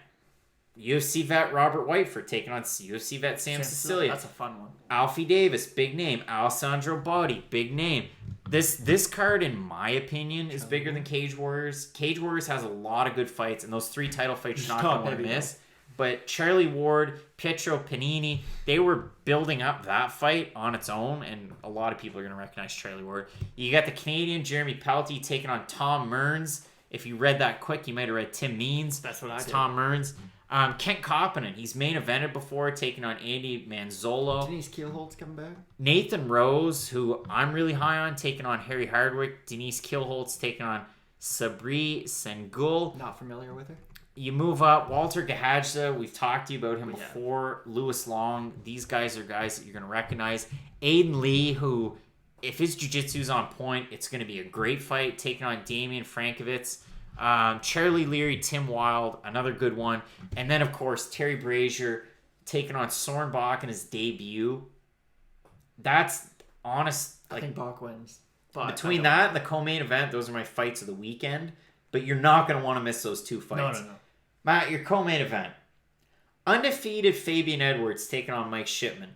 UFC vet Robert Whiteford taking on UFC vet Sam Sicilia. That's a fun one. Alfie Davis, big name. Alessandro Botti, big name. This card, in my opinion, is bigger than Cage Warriors. Cage Warriors has a lot of good fights, and those 3 title fights you're not going to want to miss. But Charlie Ward, Pietro Panini, they were building up that fight on its own, and a lot of people are going to recognize Charlie Ward. You got the Canadian Jeremy Pelty taking on Tom Mearns. If you read that quick, you might have read Tim Means. That's what I did. Tom Mearns. Kent Koppinen, he's main evented before, taking on Andy Manzolo. Denise Keelholt's coming back. Nathan Rose, who I'm really high on, taking on Harry Hardwick. Denise Keelholt's taking on Sabri Sengul. Not familiar with her. You move up, Walter Gahadza, we've talked to you about him before. Lewis Long, these guys are guys that you're going to recognize. Aiden Lee, who if his jiu-jitsu's on point, it's going to be a great fight, taking on Damian Frankovitz. Charlie Leary, Tim Wilde, another good one. And then, of course, Terry Brazier taking on Soren Bach in his debut. That's honest. I think Bach wins. But between that and the co-main event, those are my fights of the weekend. But you're not going to want to miss those two fights. No. Matt, your co-main event. Undefeated Fabian Edwards taking on Mike Shipman.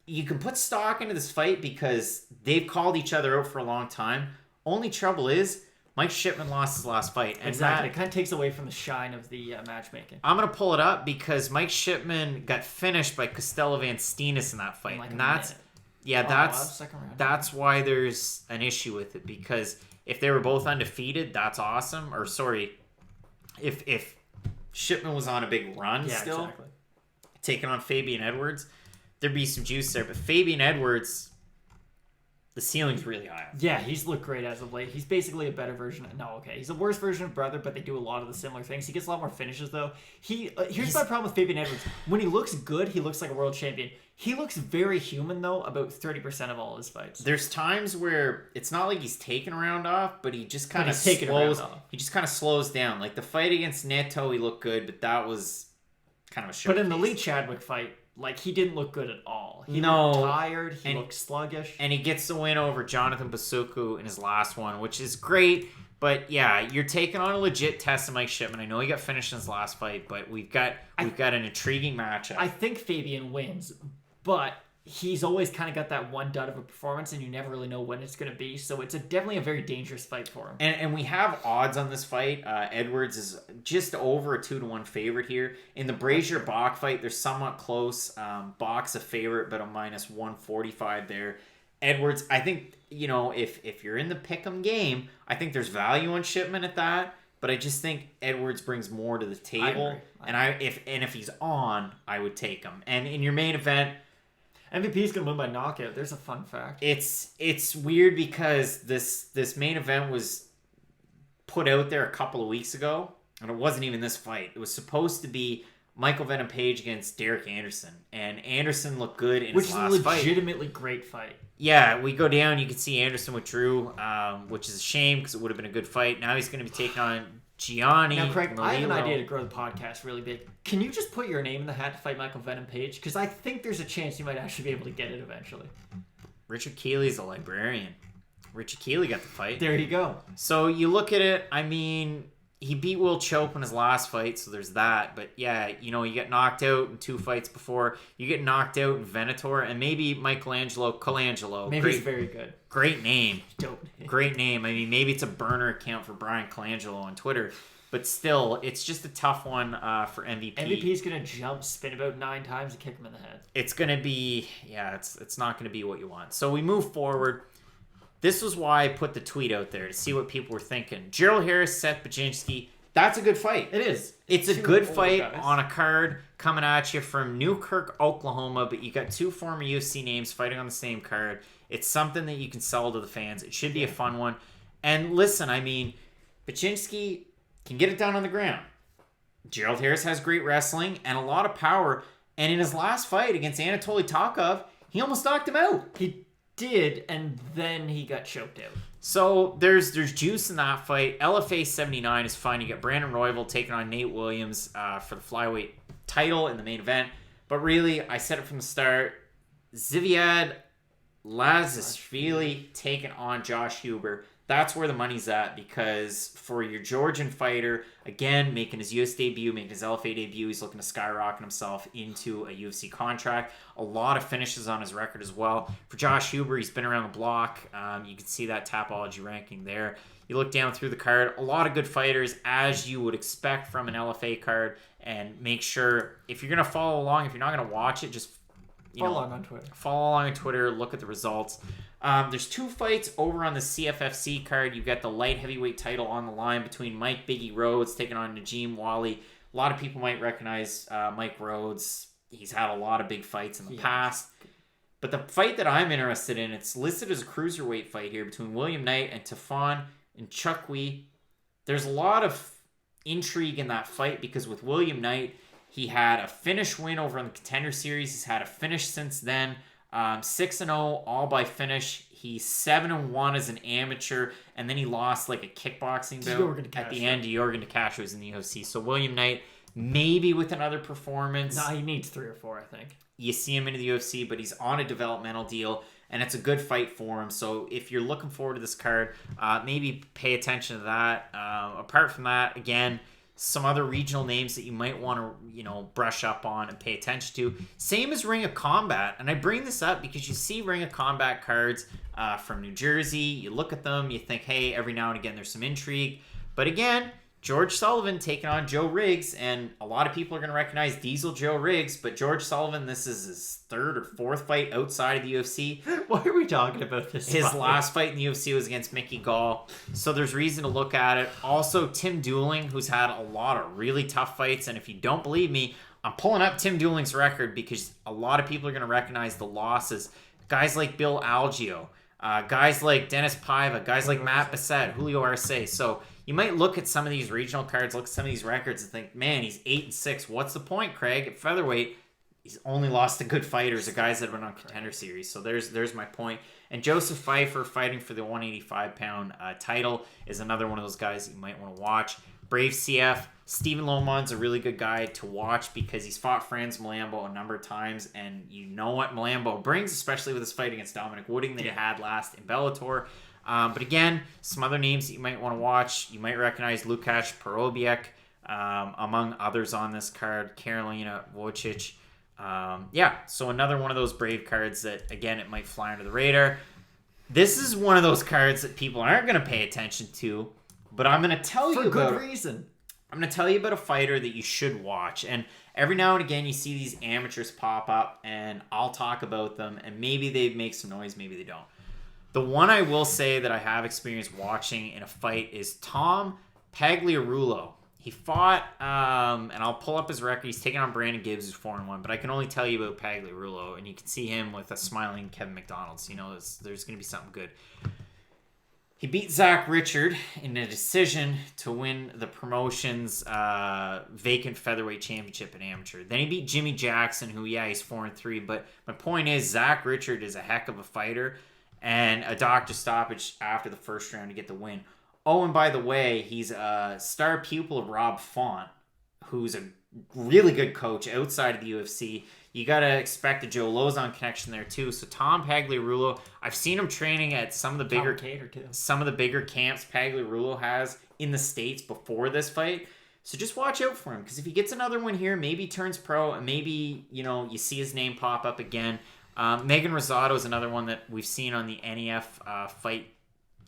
You can put stock into this fight because they've called each other out for a long time. Only trouble is, Mike Shipman lost his last fight. And exactly. It kind of takes away from the shine of the matchmaking. I'm going to pull it up because Mike Shipman got finished by Costello Van Steenis in that fight. And that's why there's an issue with it, because if they were both undefeated, that's awesome. Or sorry, if Shipman was on a big run taking on Fabian Edwards, there'd be some juice there. But Fabian Edwards, the ceiling's really high. Yeah, he's looked great as of late. He's basically a better version. He's a worse version of Brother, but they do a lot of the similar things. He gets a lot more finishes, though. Here's my problem with Fabian Edwards. When he looks good, he looks like a world champion. He looks very human, though, about 30% of all his fights. There's times where it's not like he's taking a round off, but he just kind of slows. He just kind of slows down. Like the fight against Neto, he looked good, but that was kind of a showcase. But in the Lee Chadwick fight, he didn't look good at all. He looked tired. He looked sluggish. And he gets the win over Jonathan Basuku in his last one, which is great. But yeah, you're taking on a legit test of Mike Shipman. I know he got finished in his last fight, but we've got an intriguing matchup. I think Fabian wins, but he's always kind of got that one dud of a performance, and you never really know when it's going to be. So it's definitely a very dangerous fight for him. And we have odds on this fight. Edwards is just over a 2-1 favorite here. In the Brazier-Bach fight, they're somewhat close. Bach's a favorite, but a minus 145 there. Edwards, I think, if you're in the pick'em game, I think there's value on Shipman at that. But I just think Edwards brings more to the table. If he's on, I would take him. And in your main event, MVP is going to win by knockout. There's a fun fact. It's weird because this main event was put out there a couple of weeks ago, and it wasn't even this fight. It was supposed to be Michael Venom Page against Derrick Anderson, and Anderson looked good in his last fight. Which is a legitimately great fight. Yeah, we go down, you can see Anderson withdrew, which is a shame because it would have been a good fight. Now he's going to be taking on Gianni. Now, Craig, I have an idea to grow the podcast really big. Can you just put your name in the hat to fight Michael Venom Page? Because I think there's a chance you might actually be able to get it eventually. Richard Keeley's a librarian. Richard Keeley got the fight. There you go. So you look at it, I mean, he beat Will Chope in his last fight, so there's that. But yeah, you get knocked out in 2 fights before. You get knocked out in Venator, and maybe Colangelo. Maybe he's very good. Great name. Dope. Great name. I mean, maybe it's a burner account for Brian Colangelo on Twitter. But still, it's just a tough one for MVP. MVP's going to spin about 9 times, and kick him in the head. It's going to be, it's not going to be what you want. So we move forward. This was why I put the tweet out there to see what people were thinking. Gerald Harris, Seth Bajinski. That's a good fight. It is. It's a good fight on a card coming at you from Newkirk, Oklahoma, but you got 2 former UFC names fighting on the same card. It's something that you can sell to the fans. It should be a fun one. And listen, I mean, Bajinski can get it down on the ground. Gerald Harris has great wrestling and a lot of power. And in his last fight against Anatoly Tokov, he almost knocked him out. He did, and then he got choked out. So there's juice in that fight. LFA 79 is fine. You got Brandon Royval taking on Nate Williams for the flyweight title in the main event. But really, I said it from the start, Ziviad Lazishvili taking on Josh Huber. That's where the money's at, because for your Georgian fighter, again, making his US debut, making his LFA debut, he's looking to skyrocket himself into a UFC contract. A lot of finishes on his record as well. For Josh Huber, he's been around the block. You can see that Tapology ranking there. You look down through the card, a lot of good fighters, as you would expect from an LFA card, and make sure, if you're going to follow along, if you're not going to watch it, just follow along on Twitter. Follow along on Twitter, look at the results. There's 2 fights over on the CFFC card. You've got the light heavyweight title on the line between Mike Biggie Rhodes taking on Najim Wali. A lot of people might recognize Mike Rhodes. He's had a lot of big fights in the past. But the fight that I'm interested in, it's listed as a cruiserweight fight here between William Knight and Tafon Nchukwi. There's a lot of intrigue in that fight because with William Knight, he had a finish win over in the Contender Series. He's had a finish since then. 6-0, all by finish. He's 7-1 as an amateur, and then he lost like a kickboxing bout at the end to Yorgan Takashi, who's in the UFC. So William Knight, maybe with another performance. Nah, he needs 3 or 4, I think. You see him into the UFC, but he's on a developmental deal, and it's a good fight for him. So if you're looking forward to this card, maybe pay attention to that. Apart from that, again, some other regional names that you might want to, brush up on and pay attention to. Same as Ring of Combat. And I bring this up because you see Ring of Combat cards from New Jersey. You look at them, you think, hey, every now and again there's some intrigue. But again, George Sullivan taking on Joe Riggs, and a lot of people are going to recognize Diesel Joe Riggs, but George Sullivan, this is his 3rd or 4th fight outside of the UFC. Why are we talking about this? His last fight in the UFC was against Mickey Gall, so there's reason to look at it. Also, Tim Dooling, who's had a lot of really tough fights, and if you don't believe me, I'm pulling up Tim Dooling's record because a lot of people are going to recognize the losses. Guys like Bill Algeo, guys like Dennis Paiva, guys like Matt Bassett, Julio Arce. So you might look at some of these regional cards, look at some of these records and think, man, he's 8-6. What's the point, Craig? At featherweight, he's only lost to good fighters, the guys that have been on Contender Series. So there's my point. And Joseph Pfeiffer fighting for the 185-pound title is another one of those guys that you might want to watch. Brave CF, Stephen Lomon's a really good guy to watch because he's fought Franz Malambo a number of times, and you know what Malambo brings, especially with his fight against Dominic Wooding that he had last in Bellator. But again, some other names that you might want to watch. You might recognize Lukasz Porobiec, among others on this card, Karolina Wojcic. So another one of those Brave cards that, again, it might fly under the radar. This is one of those cards that people aren't going to pay attention to, but I'm going to tell you about... For good reason. I'm going to tell you about a fighter that you should watch. And every now and again, you see these amateurs pop up, and I'll talk about them, and maybe they make some noise, maybe they don't. The one I will say that I have experience watching in a fight is Tom Pagliarulo. He fought, and I'll pull up his record. He's taking on Brandon Gibbs, who's 4-1, but I can only tell you about Pagliarulo, and you can see him with a smiling Kevin McDonald's. There's going to be something good. He beat Zach Richard in a decision to win the promotion's vacant featherweight championship in amateur. Then he beat Jimmy Jackson, who, he's 4-3. But my point is, Zach Richard is a heck of a fighter, and a doctor stoppage after the first round to get the win. Oh, and by the way, he's a star pupil of Rob Font, who's a really good coach outside of the UFC. You got to expect a Joe Lozon connection there too. So Tom Pagliarulo, I've seen him training at some of the bigger camps Pagliarulo has in the States before this fight. So just watch out for him, because if he gets another one here, maybe he turns pro, and maybe, you see his name pop up again. Megan Rosado is another one that we've seen on the NEF fight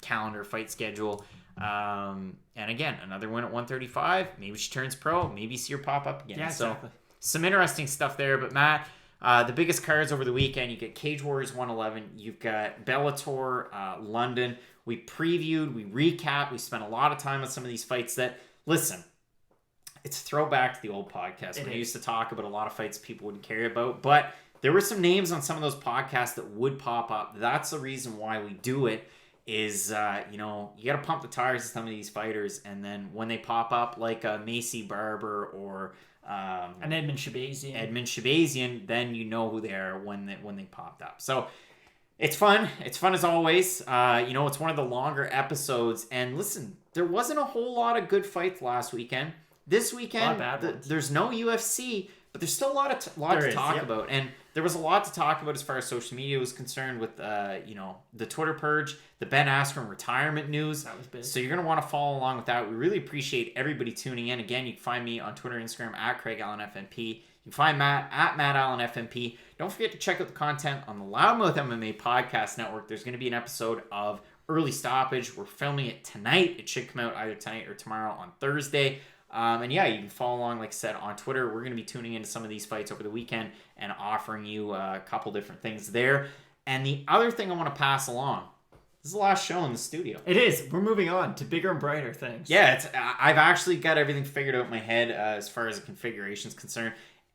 calendar, fight schedule. And again, another win at 135. Maybe she turns pro. Maybe you see her pop up again. Yeah, exactly. So some interesting stuff there. But Matt, the biggest cards over the weekend, you get Cage Warriors 111. You've got Bellator London. We previewed, we recapped, we spent a lot of time on some of these fights that, listen, it's a throwback to the old podcast. We used to talk about a lot of fights people wouldn't care about, but there were some names on some of those podcasts that would pop up. That's the reason why we do it. Is, you got to pump the tires of some of these fighters, and then when they pop up, like a Macy Barber or an Edmund Shabazian, then you know who they are when they popped up. So it's fun. It's fun as always. It's one of the longer episodes, and listen, there wasn't a whole lot of good fights last weekend. This weekend, there's no UFC, but there's still a lot to talk about, and there was a lot to talk about as far as social media was concerned with, the Twitter purge, the Ben Askren retirement news. That was big. So you're going to want to follow along with that. We really appreciate everybody tuning in. Again, you can find me on Twitter and Instagram at CraigAllenFNP. You can find Matt at MattAllenFNP. Don't forget to check out the content on the Loudmouth MMA Podcast Network. There's going to be an episode of Early Stoppage. We're filming it tonight. It should come out either tonight or tomorrow on Thursday. You can follow along, like I said, on Twitter. We're going to be tuning into some of these fights over the weekend and offering you a couple different things there. And the other thing I want to pass along, this is the last show in the studio. It is. We're moving on to bigger and brighter things. Yeah, I've actually got everything figured out in my head as far as the configuration is concerned.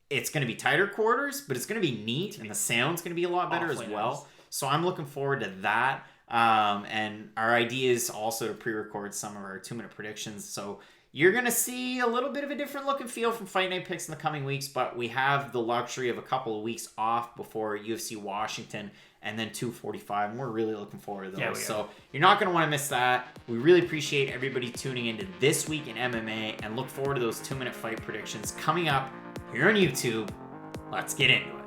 It's going to be tighter quarters, but it's going to be neat, and the sound's going to be a lot better as well. Nice. So I'm looking forward to that. And our idea is also to pre-record some of our 2-minute predictions. So you're going to see a little bit of a different look and feel from Fight Night Picks in the coming weeks, but we have the luxury of a couple of weeks off before UFC Washington, and then 245. And we're really looking forward to those. Yeah, so you're not going to want to miss that. We really appreciate everybody tuning into This Week in MMA and look forward to those 2-minute fight predictions coming up here on YouTube. Let's get into it.